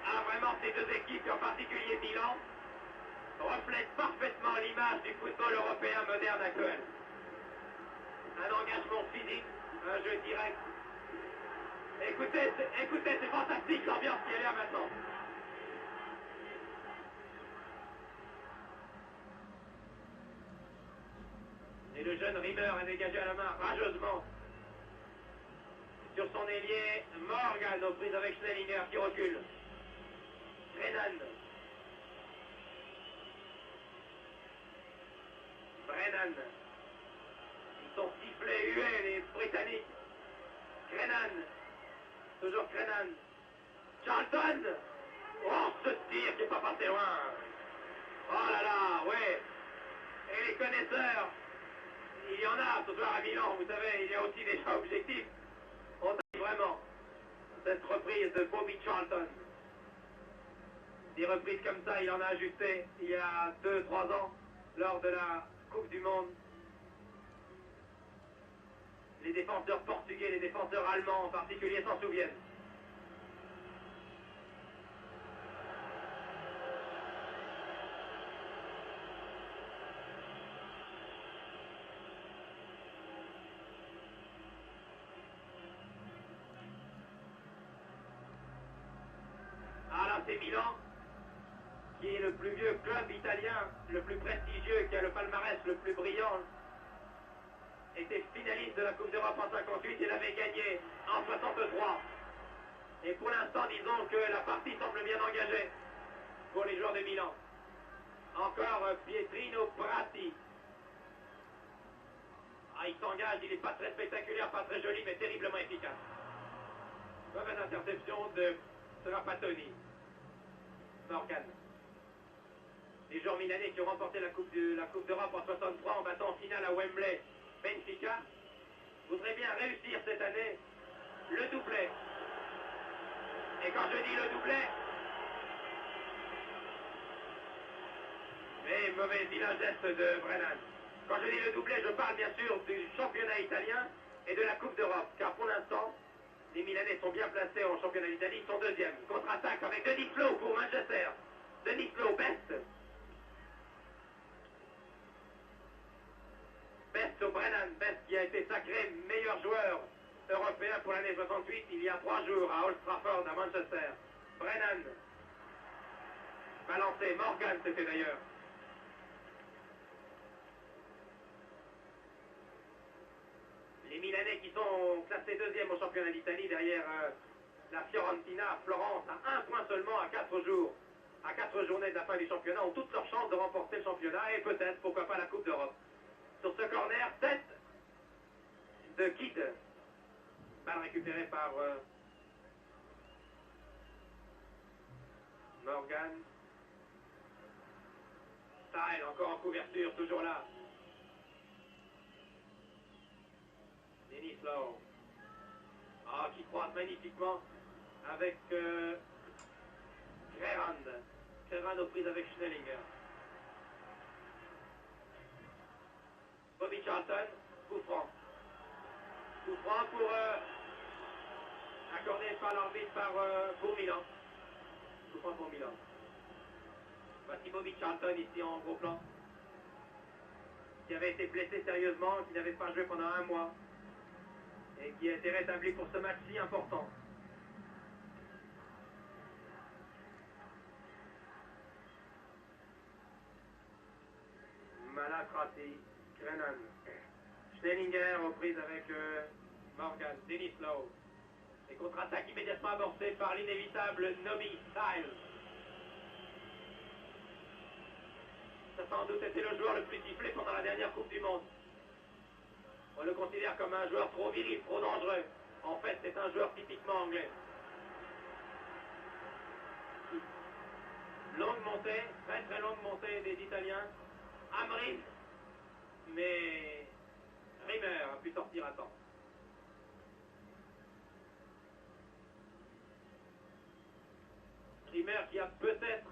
Speaker 3: Ah, vraiment, ces deux équipes, et en particulier Milan, reflètent parfaitement l'image du football européen moderne actuel. Un engagement physique, un jeu direct. Écoutez, c'est fantastique l'ambiance qui est là maintenant. Et le jeune Rimmer a dégagé à la main rageusement. Sur son ailier, Morgan aux prises avec Schnellinger qui recule. Brennan. Ils sont sifflés, hués, les Britanniques. Krenan. Toujours Krenan. Charlton. Oh, ce tir qui n'est pas passé loin. Oh là là, ouais. Et les connaisseurs, il y en a ce soir à Milan, vous savez, il y a aussi des choix objectifs. On taille vraiment cette reprise de Bobby Charlton. Des reprises comme ça, il en a ajusté il y a 2-3 ans, lors de la Coupe du Monde. Les défenseurs portugais, les défenseurs allemands en particulier s'en souviennent. Ah là, c'est Milan, qui est le plus vieux club italien, le plus prestigieux, qui a le palmarès le plus brillant, était finaliste de la Coupe d'Europe en 58 et l'avait gagné en 63. Et pour l'instant, disons que la partie semble bien engagée pour les joueurs de Milan. Encore Pietrino Prati. Ah, il s'engage, il n'est pas très spectaculaire, pas très joli, mais terriblement efficace. Mauvaise interception de Trapattoni. Morgan. Les joueurs milanais qui ont remporté la Coupe d'Europe en 63 en battant en finale à Wembley Benfica voudraient bien réussir cette année le doublé. Et quand je dis le doublé, mais mauvais vilain geste de Brennan. Quand je dis le doublé, je parle bien sûr du championnat italien et de la Coupe d'Europe, car pour l'instant, les Milanais sont bien placés en championnat d'Italie, ils sont deuxièmes. Contre-attaque avec Denis Flo pour Manchester. Denis Flo, best. Best au Brennan, Best qui a été sacré meilleur joueur européen pour l'année 68 il y a 3 jours à Old Trafford à Manchester. Brennan. Balancé, Morgan c'était d'ailleurs. Les Milanais qui sont classés deuxième au championnat d'Italie derrière la Fiorentina, Florence, à 1 point seulement à 4 jours à 4 journées de la fin du championnat, ont toutes leurs chances de remporter le championnat et peut-être, pourquoi pas, la Coupe d'Europe. Sur ce corner, tête de Kidd. Balle récupérée par Morgan. Style, encore en couverture, toujours là. Denis Lowe. Ah, qui croise magnifiquement avec Grerand. Grerand aux prises avec Schnellinger. Bobby Charlton, coup franc. Coup franc pour accordé par l'arbitre pour Milan. Coup franc pour Milan. Voici Bobby Charlton ici en gros plan. Qui avait été blessé sérieusement, qui n'avait pas joué pendant 1 mois. Et qui a été rétabli pour ce match si important. Malatrati, Grennan, Schnellinger aux prises avec Morgan, Denis Lowe. Et contre-attaque immédiatement amorcée par l'inévitable Nobby Stiles. Ça a sans doute été le joueur le plus sifflé pendant la dernière Coupe du Monde. On le considère comme un joueur trop viril, trop dangereux. En fait, c'est un joueur typiquement anglais. Longue montée, très très longue montée des Italiens. Amrin, mais Rimmer a pu sortir à temps. Rimmer qui a peut-être,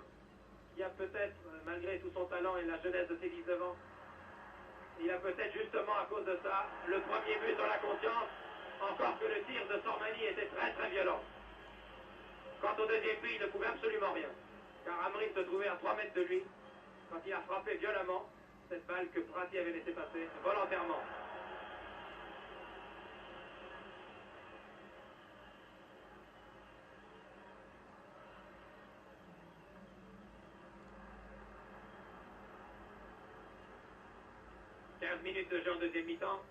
Speaker 3: malgré tout son talent et la jeunesse de ses 19 ans, il a peut-être justement à cause de ça le premier but dans la conscience, encore que le tir de Sormani était très très violent. Quant au deuxième but, il ne pouvait absolument rien, car Amrin se trouvait à 3 mètres de lui quand il a frappé violemment cette balle que Prati avait laissé passer volontairement. Minutes de jeu en deuxième mi-temps.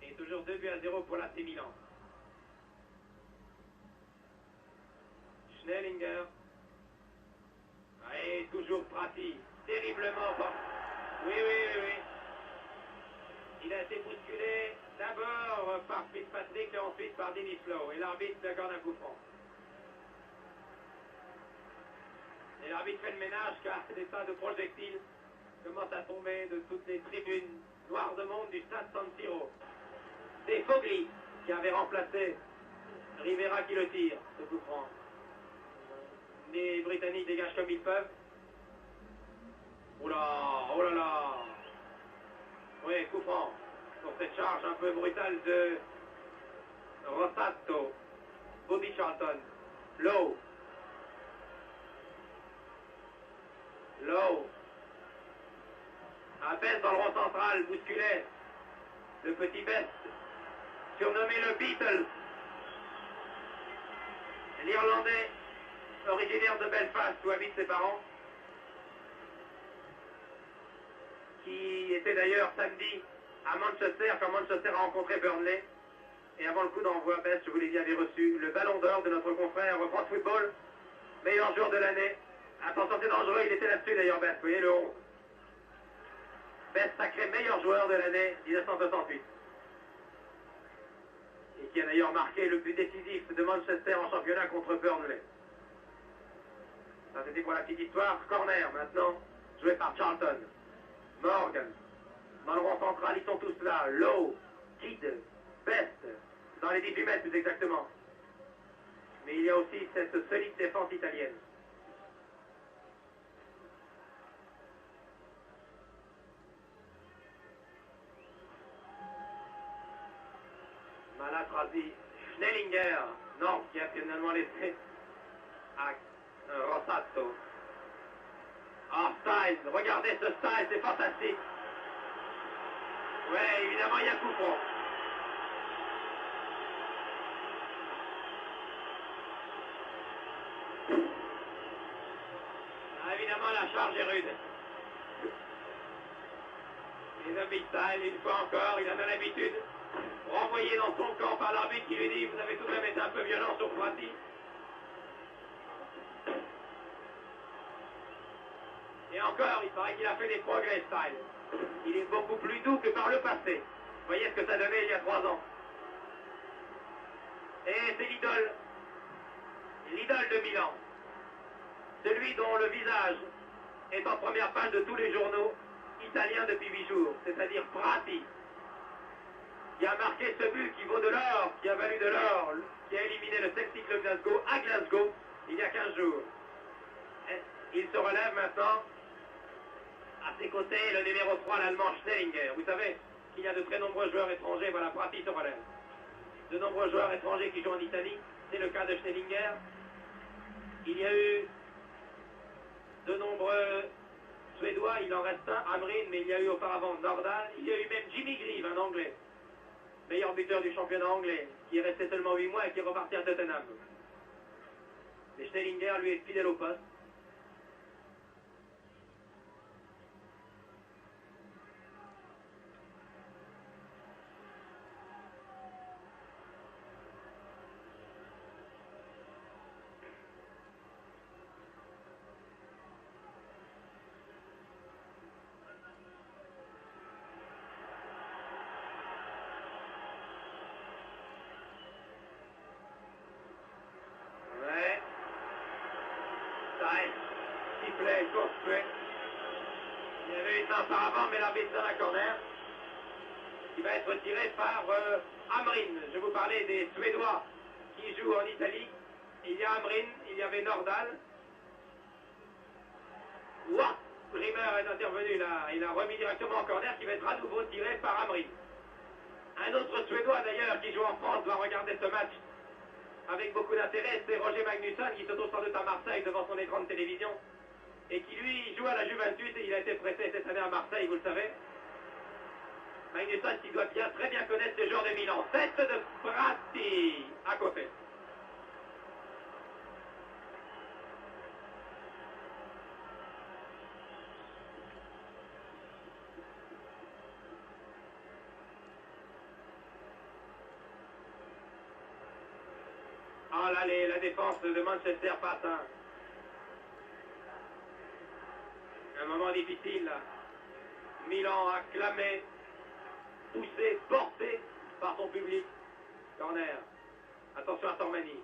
Speaker 3: Et toujours 2-0 pour l'AC Milan. Schnellinger. Et toujours Prati. Terriblement fort. Oui. Il a été bousculé d'abord par Fitzpatrick et ensuite par Denis Lowe. Et l'arbitre accorde un coup franc. Et l'arbitre fait le ménage car des tas de projectiles commence à tomber de toutes les tribunes noires de monde du stade San Siro. C'est Fogli qui avait remplacé Rivera qui le tire, ce coup franc. Les Britanniques dégagent comme ils peuvent. Oh là là. Oui, coup franc pour cette charge un peu brutale de Rossato. Bobby Charlton. Lowe. À peine dans le rond central, bousculé, le petit Best, surnommé le Beatles. L'Irlandais, originaire de Belfast, où habitent ses parents, qui était d'ailleurs samedi à Manchester, quand Manchester a rencontré Burnley. Et avant le coup d'envoi, Best, je vous l'ai dit, avait reçu le ballon d'or de notre confrère France Football, meilleur joueur de l'année. Attention, c'est dangereux, il était là-dessus d'ailleurs, Best, vous voyez le 11. Best sacré meilleur joueur de l'année 1968. Et qui a d'ailleurs marqué le but décisif de Manchester en championnat contre Burnley. Ça c'était pour la petite histoire. Corner maintenant, joué par Charlton. Morgan. Dans le rond central, ils sont tous là. Lowe, Kidd, Best. Dans les 18 mètres plus exactement. Mais il y a aussi cette solide défense italienne. Malatrati, Schnellinger, non, qui a finalement laissé à Rossato. Ah, Style, regardez ce Style, c'est fantastique. Ouais, évidemment, il y a coup franc. Ah, évidemment, la charge est rude. Et le Big Style, une fois encore, il en a l'habitude. Renvoyé dans son camp par l'arbitre qui lui dit vous avez tout de même été un peu violent sur Prati. Et encore, il paraît qu'il a fait des progrès, Style. Il est beaucoup plus doux que par le passé. Vous voyez ce que ça donnait il y a 3 ans. Et c'est l'idole de Milan. Celui dont le visage est en première page de tous les journaux italiens depuis 8 jours, c'est-à-dire Prati, qui a marqué ce but qui vaut de l'or, qui a valu de l'or, qui a éliminé le Celtic de Glasgow à Glasgow il y a 15 jours. Et il se relève maintenant. À ses côtés, le numéro 3, l'Allemand Schnellinger. Vous savez qu'il y a de très nombreux joueurs étrangers. Voilà, Prati se relève. De nombreux joueurs étrangers qui jouent en Italie. C'est le cas de Schnellinger. Il y a eu de nombreux Suédois. Il en reste un, Amrin, mais il y a eu auparavant Nordahl. Il y a eu même Jimmy Greaves, un Anglais. Meilleur buteur du championnat anglais, qui est resté seulement 8 mois et qui est reparti à Tottenham. Mais Schnellinger, lui, est fidèle au poste. Sifflet construit. Il y avait une main par avant, mais l'arbitre dans la corner. Qui va être tiré par Amrin. Je vous parlais des Suédois qui jouent en Italie. Il y a Amrin, il y avait Nordahl. Ouah, Rimmer est intervenu là. Il a remis directement en corner qui va être à nouveau tiré par Amrin. Un autre Suédois d'ailleurs qui joue en France va regarder ce match avec beaucoup d'intérêt. C'est Roger Magnusson qui se trouve sans doute à Marseille devant son écran de télévision et qui lui joue à la Juventus et il a été prêté cette année à Marseille, vous le savez. Magnusson qui doit bien, très bien connaître ce joueur de Milan. Tête de Prati à côté. Ah là, la défense de Manchester passe un moment difficile là. Milan acclamé, poussé, porté par son public. Corner. Attention à Tormani.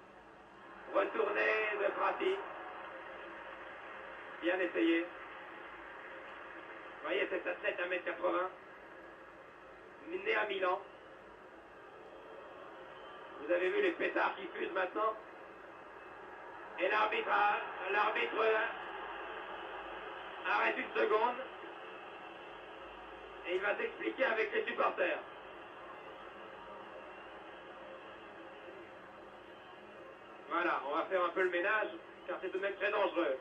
Speaker 3: Retourné de Prati. Bien essayé. Vous voyez cet athlète 1m80. Né à Milan. Vous avez vu les pétards qui fusent maintenant. Et l'arbitre arrête une seconde. Et il va s'expliquer avec les supporters. Voilà, on va faire un peu le ménage, car c'est tout de même très dangereux.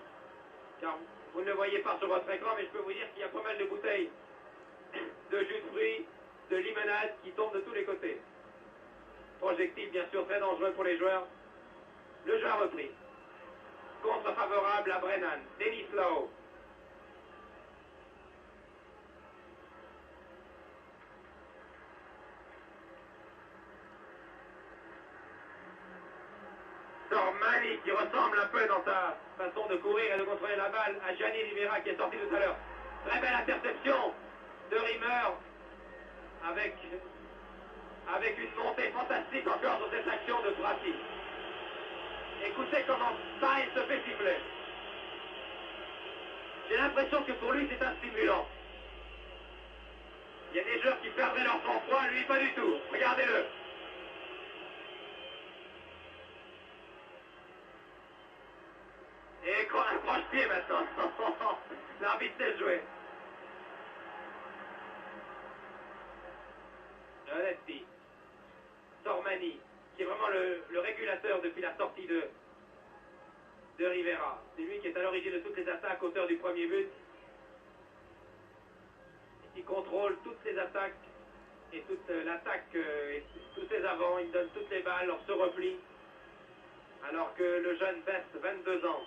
Speaker 3: Car vous ne le voyez pas sur votre écran, mais je peux vous dire qu'il y a pas mal de bouteilles de jus de fruits, de limonade qui tombent de tous les côtés. Projectile bien sûr très dangereux pour les joueurs. Le jeu a repris. Contre favorable à Brennan. Denis Lau. Tormani qui ressemble un peu dans sa façon de courir et de contrôler la balle à Gianni Rivera qui est sorti tout à l'heure. Très belle interception de Rimmer avec une montée fantastique encore sur cette action de Prati. Écoutez comment Stein se fait siffler. J'ai l'impression que pour lui c'est un stimulant. Il y a des joueurs qui perdraient leur sang-froid, lui pas du tout. Regardez-le. Et un croche-pied maintenant. L'arbitre sait jouer. Onesti. Tormani, qui est vraiment le régulateur depuis la sortie de Rivera. C'est lui qui est à l'origine de toutes les attaques, auteur du premier but. Et qui contrôle toutes les attaques et toute l'attaque et tous ses avants. Il donne toutes les balles, on se replie. Alors que le jeune Best, 22 ans,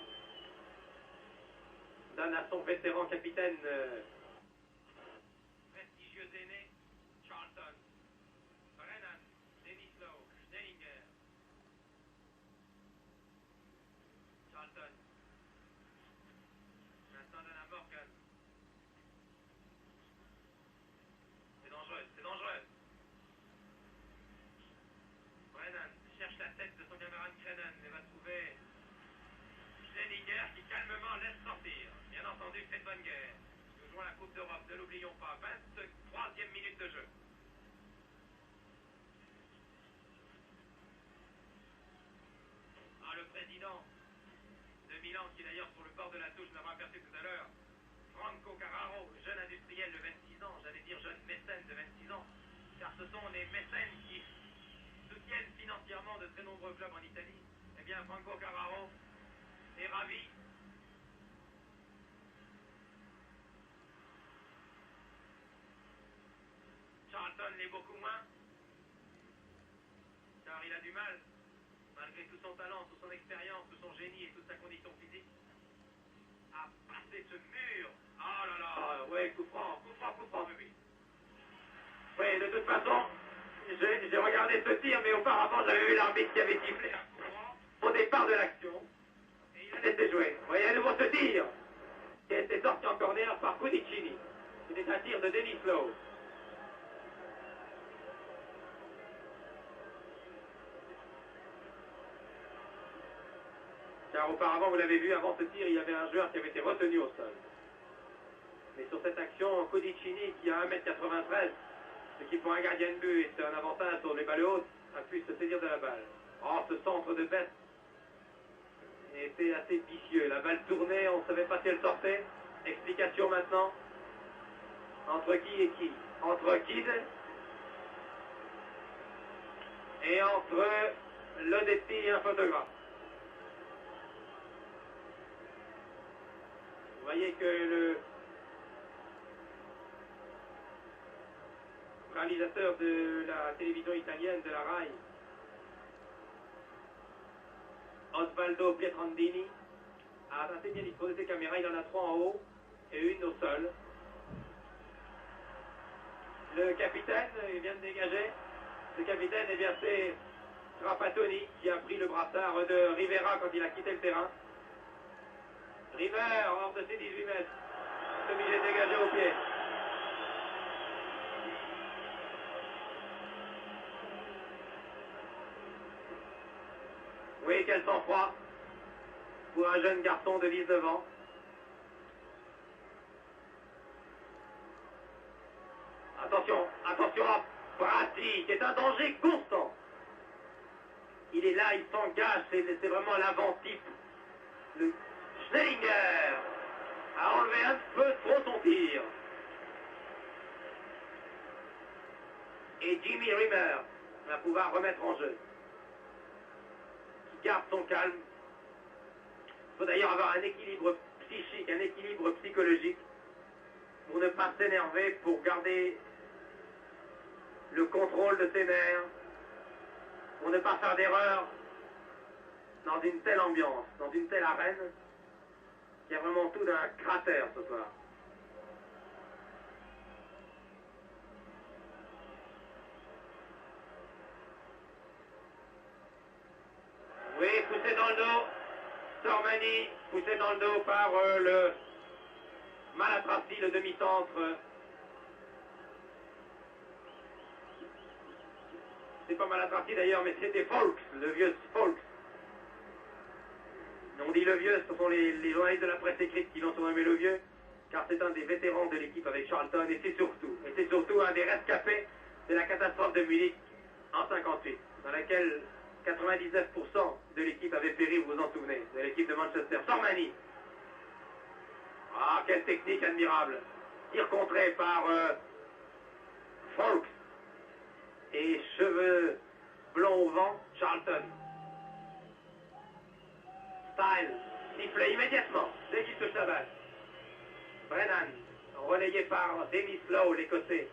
Speaker 3: donne à son vétéran capitaine prestigieux aîné, Charlton. Brennan, Denis Lau, Schnellinger. Charlton. Maintenant donne à Morgan. entendu, c'est de bonne guerre. Nous jouons la Coupe d'Europe, ne l'oublions pas. 23e minute de jeu. Ah, le président de Milan, qui est d'ailleurs sur le bord de la touche, nous l'avons aperçu tout à l'heure. Franco Carraro, jeune industriel de 26 ans, j'allais dire jeune mécène de 26 ans, car ce sont les mécènes qui soutiennent financièrement de très nombreux clubs en Italie. Eh bien, Franco Carraro est ravi. Charlton l'est beaucoup moins, car il a du mal, malgré tout son talent, toute son expérience, tout son génie et toute sa condition physique, à passer ce mur. Oh là là, ouais, coup franc, oui. Oui, de toute façon, j'ai regardé ce tir, mais auparavant, j'avais vu l'arbitre qui avait sifflé un coup franc au départ de l'action, et il a laissé jouer. Vous voyez à nouveau ce tir, qui a été sorti en corner par Cudicini. C'était un tir de Denis Lowe. Car auparavant, vous l'avez vu, avant ce tir, il y avait un joueur qui avait été retenu au sol. Mais sur cette action, Cudicini, qui a 1m93, ce qui pour un gardien de but est un avantage sur les balles hautes, a pu se saisir de la balle. Oh, ce centre de bête était assez vicieux. La balle tournait, on ne savait pas si elle sortait. Explication maintenant. Entre qui et qui? Entre Kidd et entre Lodetti et un photographe. Vous voyez que le réalisateur de la télévision italienne, de la RAI, Osvaldo Pietrandini, a assez bien disposé ses caméras. Il en a 3 en haut et une au sol. Le capitaine, il vient de dégager. Le capitaine, eh bien, c'est Trapattoni qui a pris le brassard de Rivera quand il a quitté le terrain. River, hors de ses 18 mètres, obligé de dégager au pied. Oui, quel sang-froid pour un jeune garçon de 19 ans. Attention, attention à Bratti, qui est un danger constant. Il est là, il s'engage, c'est vraiment l'avant-type. Le Schnellinger a enlevé un peu trop son tir. Et Jimmy Rimmer va pouvoir remettre en jeu. Qui garde son calme. Il faut d'ailleurs avoir un équilibre psychique, un équilibre psychologique pour ne pas s'énerver, pour garder le contrôle de ses nerfs, pour ne pas faire d'erreur dans une telle ambiance, dans une telle arène. Il y a vraiment tout d'un cratère ce soir. Oui, poussé dans le dos. Sormani, poussé dans le dos par le Malatrassi, le demi-centre. C'est pas Malatrassi d'ailleurs, mais c'était Folks, le vieux Folks. On dit le vieux, ce sont les journalistes de la presse écrite qui l'ont surnommé le vieux, car c'est un des vétérans de l'équipe avec Charlton, et c'est surtout un des rescapés de la catastrophe de Munich en 58, dans laquelle 99% de l'équipe avait péri, vous vous en souvenez, de l'équipe de Manchester. Sormani. Ah, quelle technique admirable. Tir contré par Folks. Et cheveux blonds au vent, Charlton. Style, sifflé immédiatement, dès qu'il touche la balle. Brennan, relayé par Denis Lowe, l'Écossais.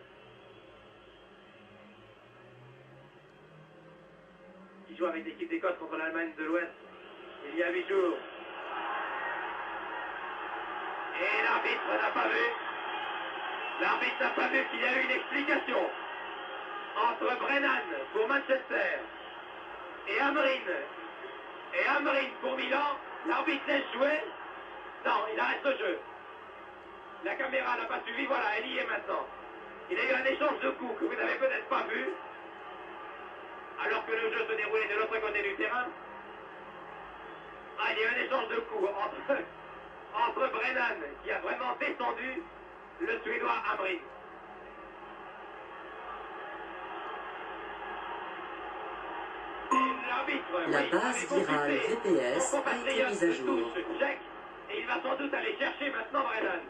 Speaker 3: Qui joue avec l'équipe d'Écosse contre l'Allemagne de l'Ouest il y a 8 jours. Et l'arbitre n'a pas vu. L'arbitre n'a pas vu qu'il y a eu une explication entre Brennan pour Manchester et Amrin pour Milan. L'arbitre laisse jouer. Non, il arrête le jeu. La caméra n'a pas suivi, voilà, elle y est maintenant. Il y a eu un échange de coups que vous n'avez peut-être pas vu, alors que le jeu se déroulait de l'autre côté du terrain. Ah, il y a eu un échange de coups entre Brennan, qui a vraiment descendu le Suédois Hamrin.
Speaker 5: La base virale VPS a été mise à jour.
Speaker 3: Et il va sans doute aller chercher maintenant Brennan.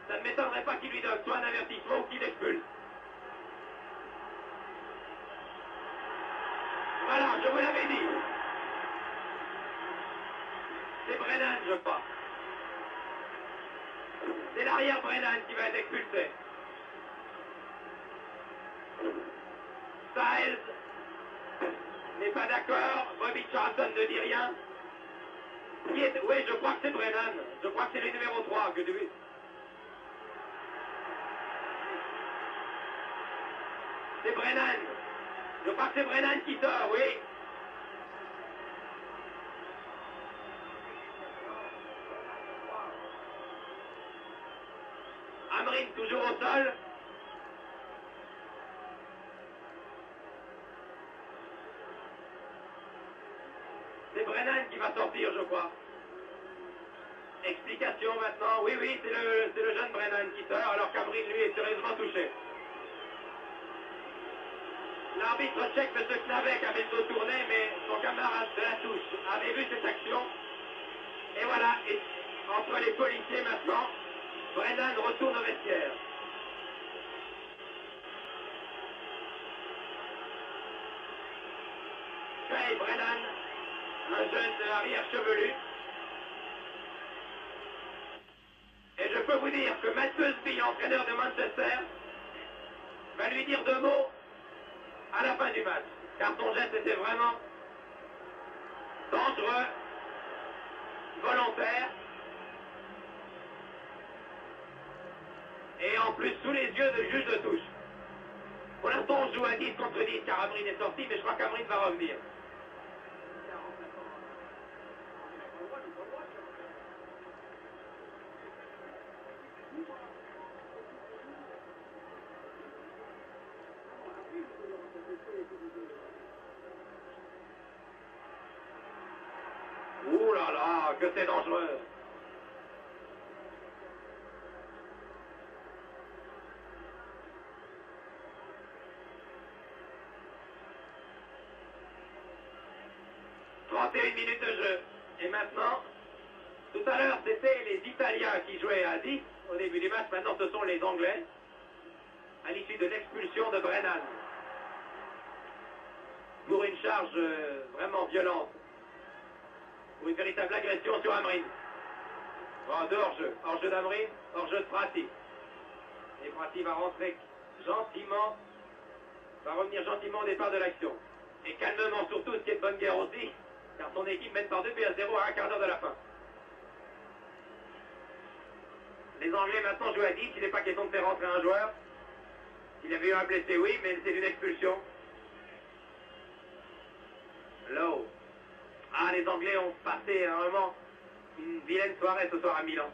Speaker 3: Ça ne m'étonnerait pas qu'il lui donne soit un avertissement ou qu'il expulse. Voilà, je vous l'avais dit. C'est Brennan, je crois. C'est l'arrière Brennan qui va être expulsé. Styles n'est pas d'accord. Bobby Charlton ne dit rien. Oui, je crois que c'est Brennan. Je crois que c'est le numéro 3 que tu... C'est Brennan. Je crois que c'est Brennan qui sort, oui. Hamrin toujours au sol. C'est Brennan qui va sortir, je crois. Explication maintenant. Oui, oui, c'est le jeune Brennan qui sort, alors qu'Hamrin, lui, est sérieusement touché. L'arbitre tchèque, M. Knavek, avait le dos tourné, mais son camarade de la touche avait vu cette action. Et voilà, et entre les policiers maintenant, Brennan retourne au vestiaire. Trey Brennan, un jeune arrière chevelu. Et je peux vous dire que Matt Busby, entraîneur de Manchester, va lui dire 2 mots à la fin du match. Car son geste était vraiment dangereux, volontaire. Et en plus sous les yeux de juge de touche. Pour l'instant on joue à 10 contre 10 car Hamrin est sorti, mais je crois qu'Hamrin va revenir. Ouh là là, que c'est dangereux. Une minute de jeu. Et maintenant, tout à l'heure, c'était les Italiens qui jouaient à 10 au début du match. Maintenant, ce sont les Anglais, à l'issue de l'expulsion de Brennan. Pour une charge vraiment violente. Pour une véritable agression sur Hamrin. Bon, de hors-jeu. Hors-jeu d'Hamrin, hors-jeu de Prati. Et Prati va rentrer gentiment, va revenir gentiment au départ de l'action. Et calmement surtout, ce qui est de bonne guerre aussi, car son équipe mène par 2-0 à un quart d'heure de la fin. Les Anglais maintenant jouent à 10, il n'est pas question de faire rentrer un joueur. S'il y avait eu un blessé, oui, mais c'est une expulsion. Lowe. Ah, les Anglais ont passé vraiment une vilaine soirée ce soir à Milan.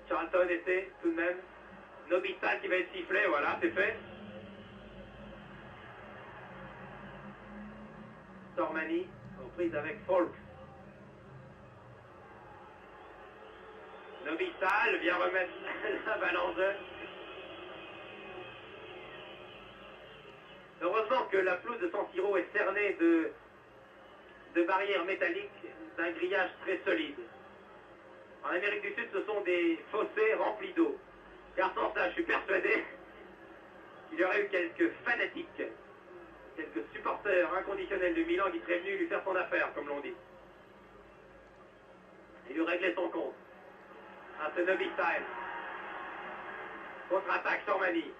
Speaker 3: Charlton essaie tout de même. Nobita qui va être sifflé, voilà, c'est fait. Sormani, en prise avec Folk. Nobistal vient remettre la balle en jeu. Heureusement que la pelouse de San Siro est cernée de barrières métalliques d'un grillage très solide. En Amérique du Sud, ce sont des fossés remplis d'eau. Car sans ça, je suis persuadé qu'il y aurait eu quelques fanatiques, quelques supporters inconditionnels de Milan qui seraient venus lui faire son affaire, comme l'on dit. Et lui régler son compte. Ah, c'est Nobistal. Contre-attaque Sormani.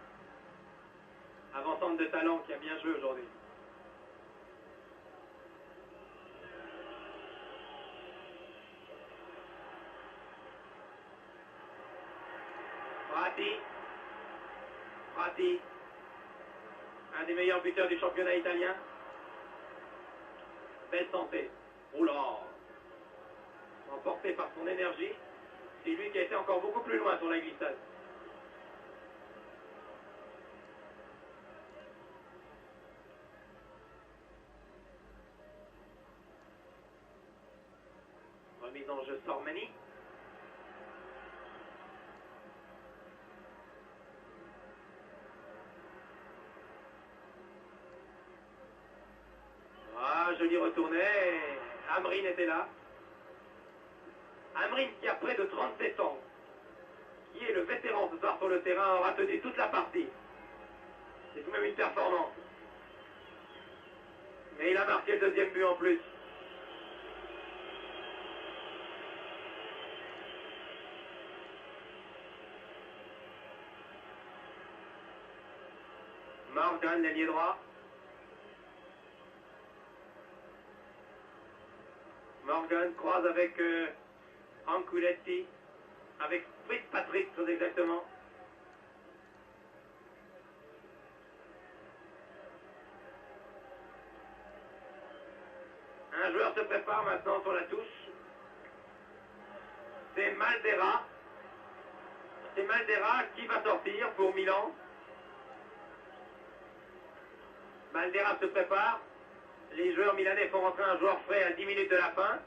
Speaker 3: Avant-centre de talent qui a bien joué aujourd'hui. Prati, un des meilleurs buteurs du championnat italien. Belle santé. Oula, emporté par son énergie, c'est lui qui a été encore beaucoup plus loin sur la glissade. Remise en jeu Sormani. Ah, joli retourné. Amrin était là. Amrin qui a près de 37 ans, qui est le vétéran ce soir sur le terrain, aura tenu toute la partie. C'est tout de même une performance. Mais il a marqué le deuxième but en plus. Morgan, l'ailier droit. Morgan croise avec Anculetti, avec Fitzpatrick très exactement. Un joueur se prépare maintenant sur la touche. C'est Maldera. C'est Maldera qui va sortir pour Milan. Maldera se prépare. Les joueurs milanais font rentrer un joueur frais à 10 minutes de la fin.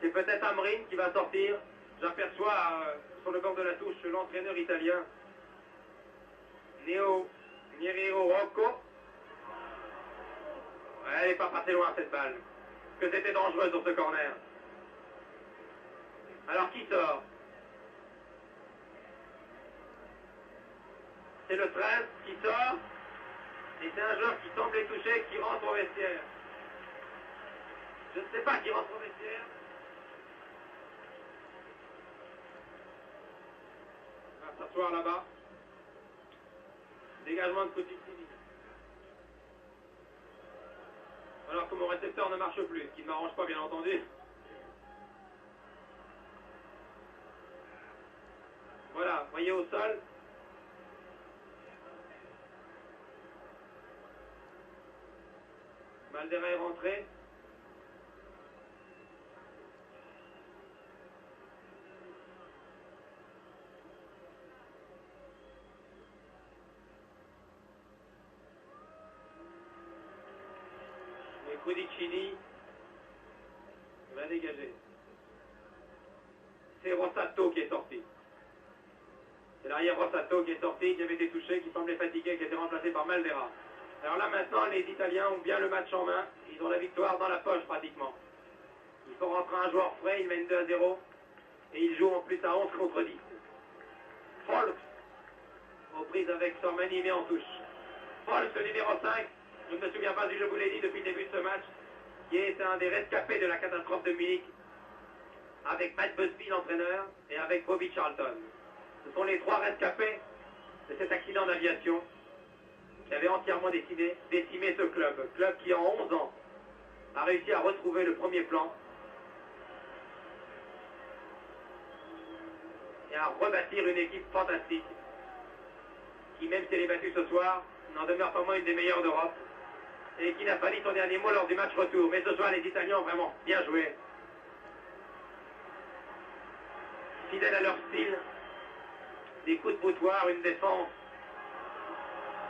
Speaker 3: C'est peut-être Amrin qui va sortir. J'aperçois sur le bord de la touche l'entraîneur italien, Nero Rocco. Elle n'est pas passée loin cette balle. Que c'était dangereux sur ce corner. Alors qui sort? C'est le 13 qui sort. Et c'est un joueur qui semblait touché, qui rentre au vestiaire. Je ne sais pas qui rentre au vestiaire. On va s'asseoir là-bas. Dégagement de Coutinho. Alors que mon récepteur ne marche plus, ce qui ne m'arrange pas bien entendu. Voilà, voyez au sol. Maldera est rentré. Et Cudicini va dégager. C'est Rossato qui est sorti. C'est l'arrière Rossato qui est sorti, qui avait été touché, qui semblait fatigué, qui a été remplacé par Maldera. Alors là maintenant, les Italiens ont bien le match en main. Ils ont la victoire dans la poche pratiquement. Il faut rentrer un joueur frais, ils mènent 2-0. Et ils jouent en plus à 11 contre 10. Folks, aux prises avec Sormani, mais en touche. Folks, le numéro 5, je ne me souviens pas si je vous l'ai dit depuis le début de ce match, qui est un des rescapés de la catastrophe de Munich, avec Matt Busby, l'entraîneur, et avec Bobby Charlton. Ce sont les trois rescapés de cet accident d'aviation qui avait entièrement décimé ce club. Club qui, en 11 ans, a réussi à retrouver le premier plan et à rebâtir une équipe fantastique qui, même si elle est battue ce soir, n'en demeure pas moins une des meilleures d'Europe et qui n'a pas dit son dernier mot lors du match retour. Mais ce soir, les Italiens ont vraiment bien joué. Fidèles à leur style, des coups de boutoir, une défense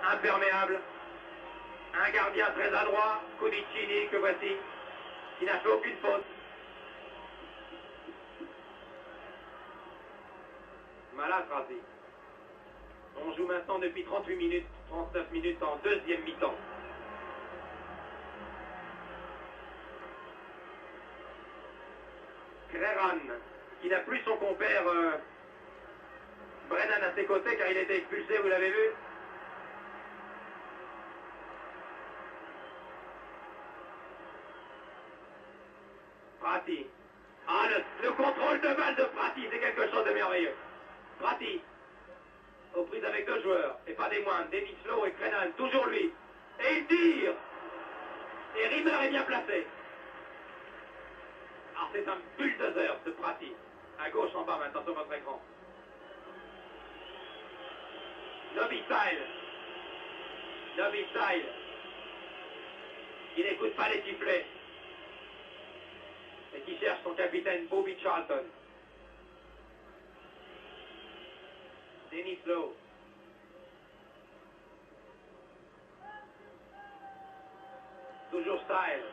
Speaker 3: imperméable, un gardien très adroit, Cudicini, que voici, qui n'a fait aucune faute. Malatrasi. On joue maintenant depuis 38 minutes, 39 minutes en deuxième mi-temps. Creran, qui n'a plus son compère Brennan à ses côtés car il a été expulsé, vous l'avez vu. Prati. Ah, le contrôle de balle de Prati, c'est quelque chose de merveilleux. Prati, aux prises avec deux joueurs, et pas des moindres, Denislo et Crenan, toujours lui. Et il tire. Et Rimmer est bien placé. Alors c'est un bulldozer, ce Prati. À gauche en bas maintenant sur votre écran. Nobisile. Il n'écoute pas les sifflets. Et qui cherche son capitaine Bobby Charlton. Denislo. Toujours Style.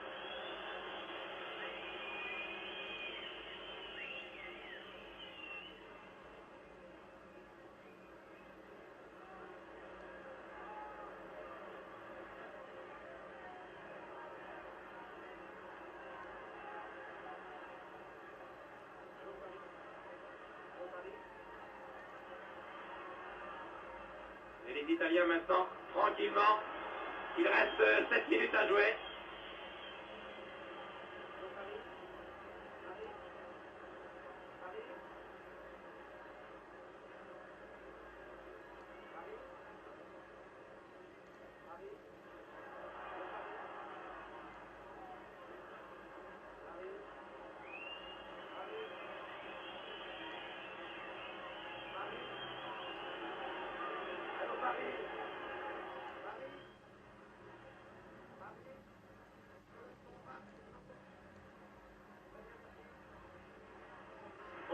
Speaker 3: Les Italiens maintenant, tranquillement. Il reste 7 minutes à jouer.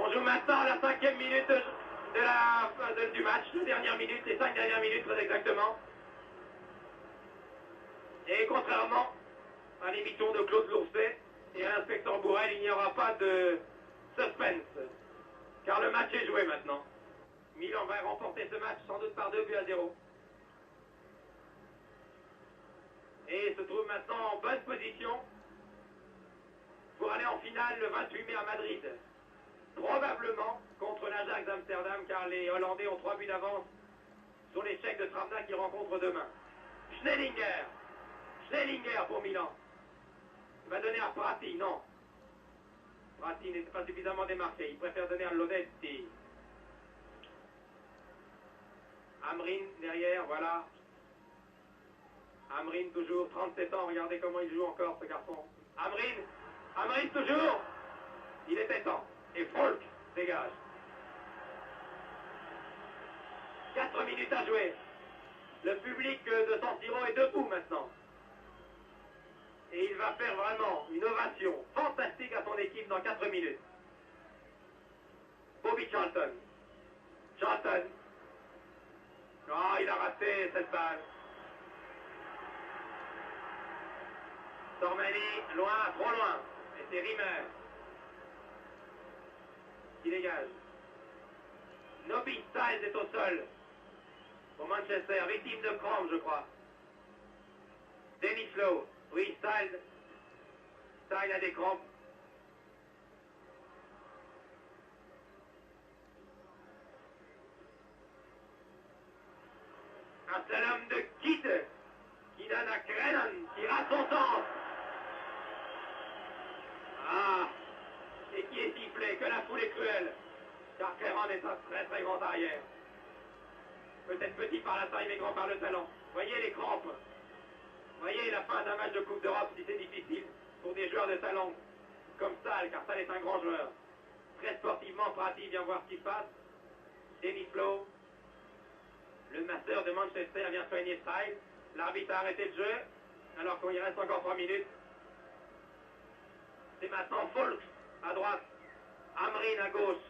Speaker 3: On joue maintenant la 5e minute du match, les dernières minutes, les 5 dernières minutes très exactement. Et contrairement à l'émission de Claude Lourcet et à l'inspecteur Bourrel, il n'y aura pas de suspense, car le match est joué maintenant. Milan va remporter ce match sans doute par 2-0. Et se trouve maintenant en bonne position pour aller en finale le 28 mai à Madrid. Probablement contre l'Ajax d'Amsterdam, car les Hollandais ont 3 buts d'avance sur les Tchèques de Travda qui rencontrent demain. Schnellinger pour Milan. Il va donner à Prati, non. Prati n'était pas suffisamment démarqué, il préfère donner à Lodetti. Amrin derrière, voilà. Amrin toujours, 37 ans, regardez comment il joue encore ce garçon. Amrin toujours. Il était temps. Et Folk dégage. 4 minutes à jouer. Le public de San Siro est debout maintenant. Et il va faire vraiment une ovation fantastique à son équipe dans 4 minutes. Bobby Charlton. Oh, il a raté cette balle. Sormani, loin, trop loin. Et c'est Rimmer qui dégage. Nobby Styles est au sol. Pour Manchester, victime de crampes, je crois. Dennis Lowe. Oui, Styles a des crampes. Un seul homme de Kidd qui donne à Crennan, qui rate son sens. Ah, et qui est sifflé, que la foule est cruelle, car Crennan est un très très grand arrière. Peut-être petit par la taille, mais grand par le talent. Voyez les crampes. Voyez la fin d'un match de Coupe d'Europe, si c'est difficile pour des joueurs de talent comme Salle, car Salle est un grand joueur. Très sportivement, Prati vient voir ce qui se passe. Dennis Lowe, le master de Manchester, vient soigner Style. L'arbitre a arrêté le jeu, alors qu'il reste encore 3 minutes. C'est maintenant Folk à droite, Amrin à gauche,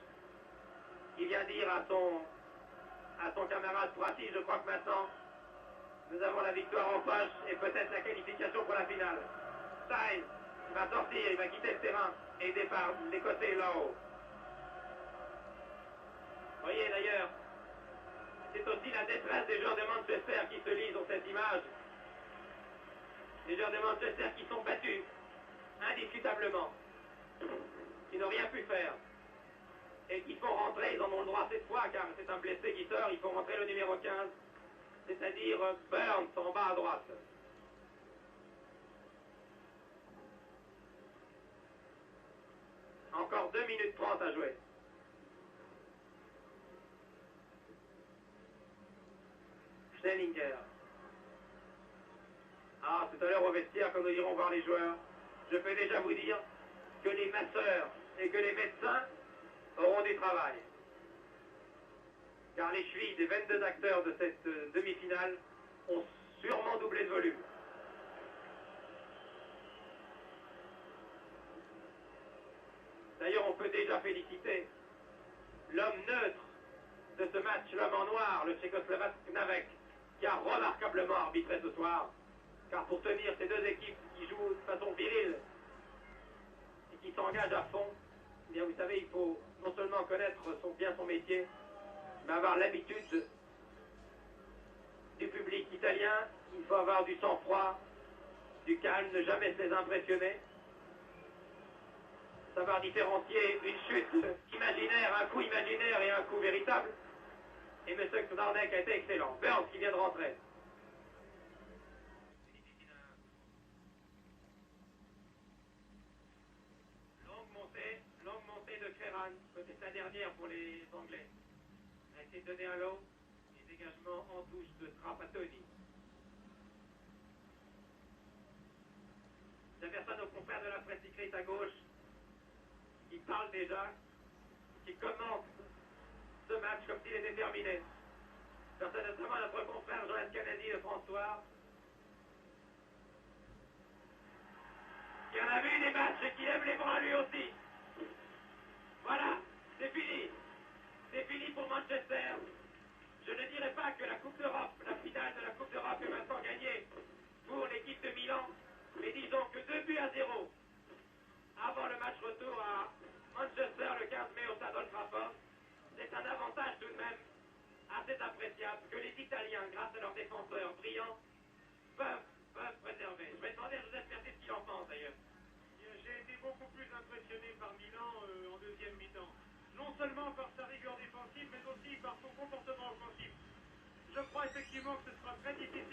Speaker 3: qui vient dire à son camarade Prati, je crois que maintenant, nous avons la victoire en poche et peut-être la qualification pour la finale. Style va sortir, il va quitter le terrain et départ des côtés là-haut. Voyez d'ailleurs, c'est aussi la détresse des joueurs de Manchester qui se lisent dans cette image. Les joueurs de Manchester qui sont battus, indiscutablement, qui n'ont rien pu faire, et qui font rentrer, ils en ont le droit cette fois, car c'est un blessé qui sort, ils font rentrer le numéro 15, c'est-à-dire Burns en bas à droite. Encore 2 minutes 30 à jouer. Schnellinger. Ah, tout à l'heure au vestiaire, quand nous irons voir les joueurs, je peux déjà vous dire que les masseurs et que les médecins auront du travail. Car les chevilles des 22 acteurs de cette demi-finale ont sûrement doublé de volume. D'ailleurs, on peut déjà féliciter l'homme neutre de ce match, l'homme en noir, le Tchécoslovaque Knavek, qui a remarquablement arbitré ce soir. Car pour tenir ces deux équipes qui jouent de façon virile et qui s'engagent à fond, eh bien vous savez, il faut non seulement connaître bien son métier, mais avoir l'habitude du public italien. Il faut avoir du sang-froid, du calme, ne jamais se les impressionner. Savoir différencier une chute imaginaire, un coup imaginaire et un coup véritable. Et M. Kvarnek a été excellent. Burns qui vient de rentrer. Longue montée de Creran. C'est la dernière pour les Anglais. A été donné un long. Et dégagement en touche de Trapattoni. J'aperçois nos confrères de la presse écrite à gauche. Qui parlent déjà. Qui commentent ce match comme s'il était terminé. Personnellement, notre confrère Joël Kennedy de François, qui en a vu des matchs et qui lève les bras lui aussi. Voilà, c'est fini. C'est fini pour Manchester. Je ne dirais pas que la Coupe d'Europe, la finale de la Coupe d'Europe est maintenant gagnée pour l'équipe de Milan, mais disons que 2-0 avant le match retour à Manchester le 15 mai au Stade Old Trafford. C'est un avantage tout de même assez appréciable que les Italiens, grâce à leurs défenseurs brillants, peuvent préserver. Je vais demander à Joseph Mercier ce qu'il en pense d'ailleurs.
Speaker 4: J'ai été beaucoup plus impressionné par Milan en deuxième mi-temps. Non seulement par sa rigueur défensive, mais aussi par son comportement offensif. Je crois effectivement que ce sera très difficile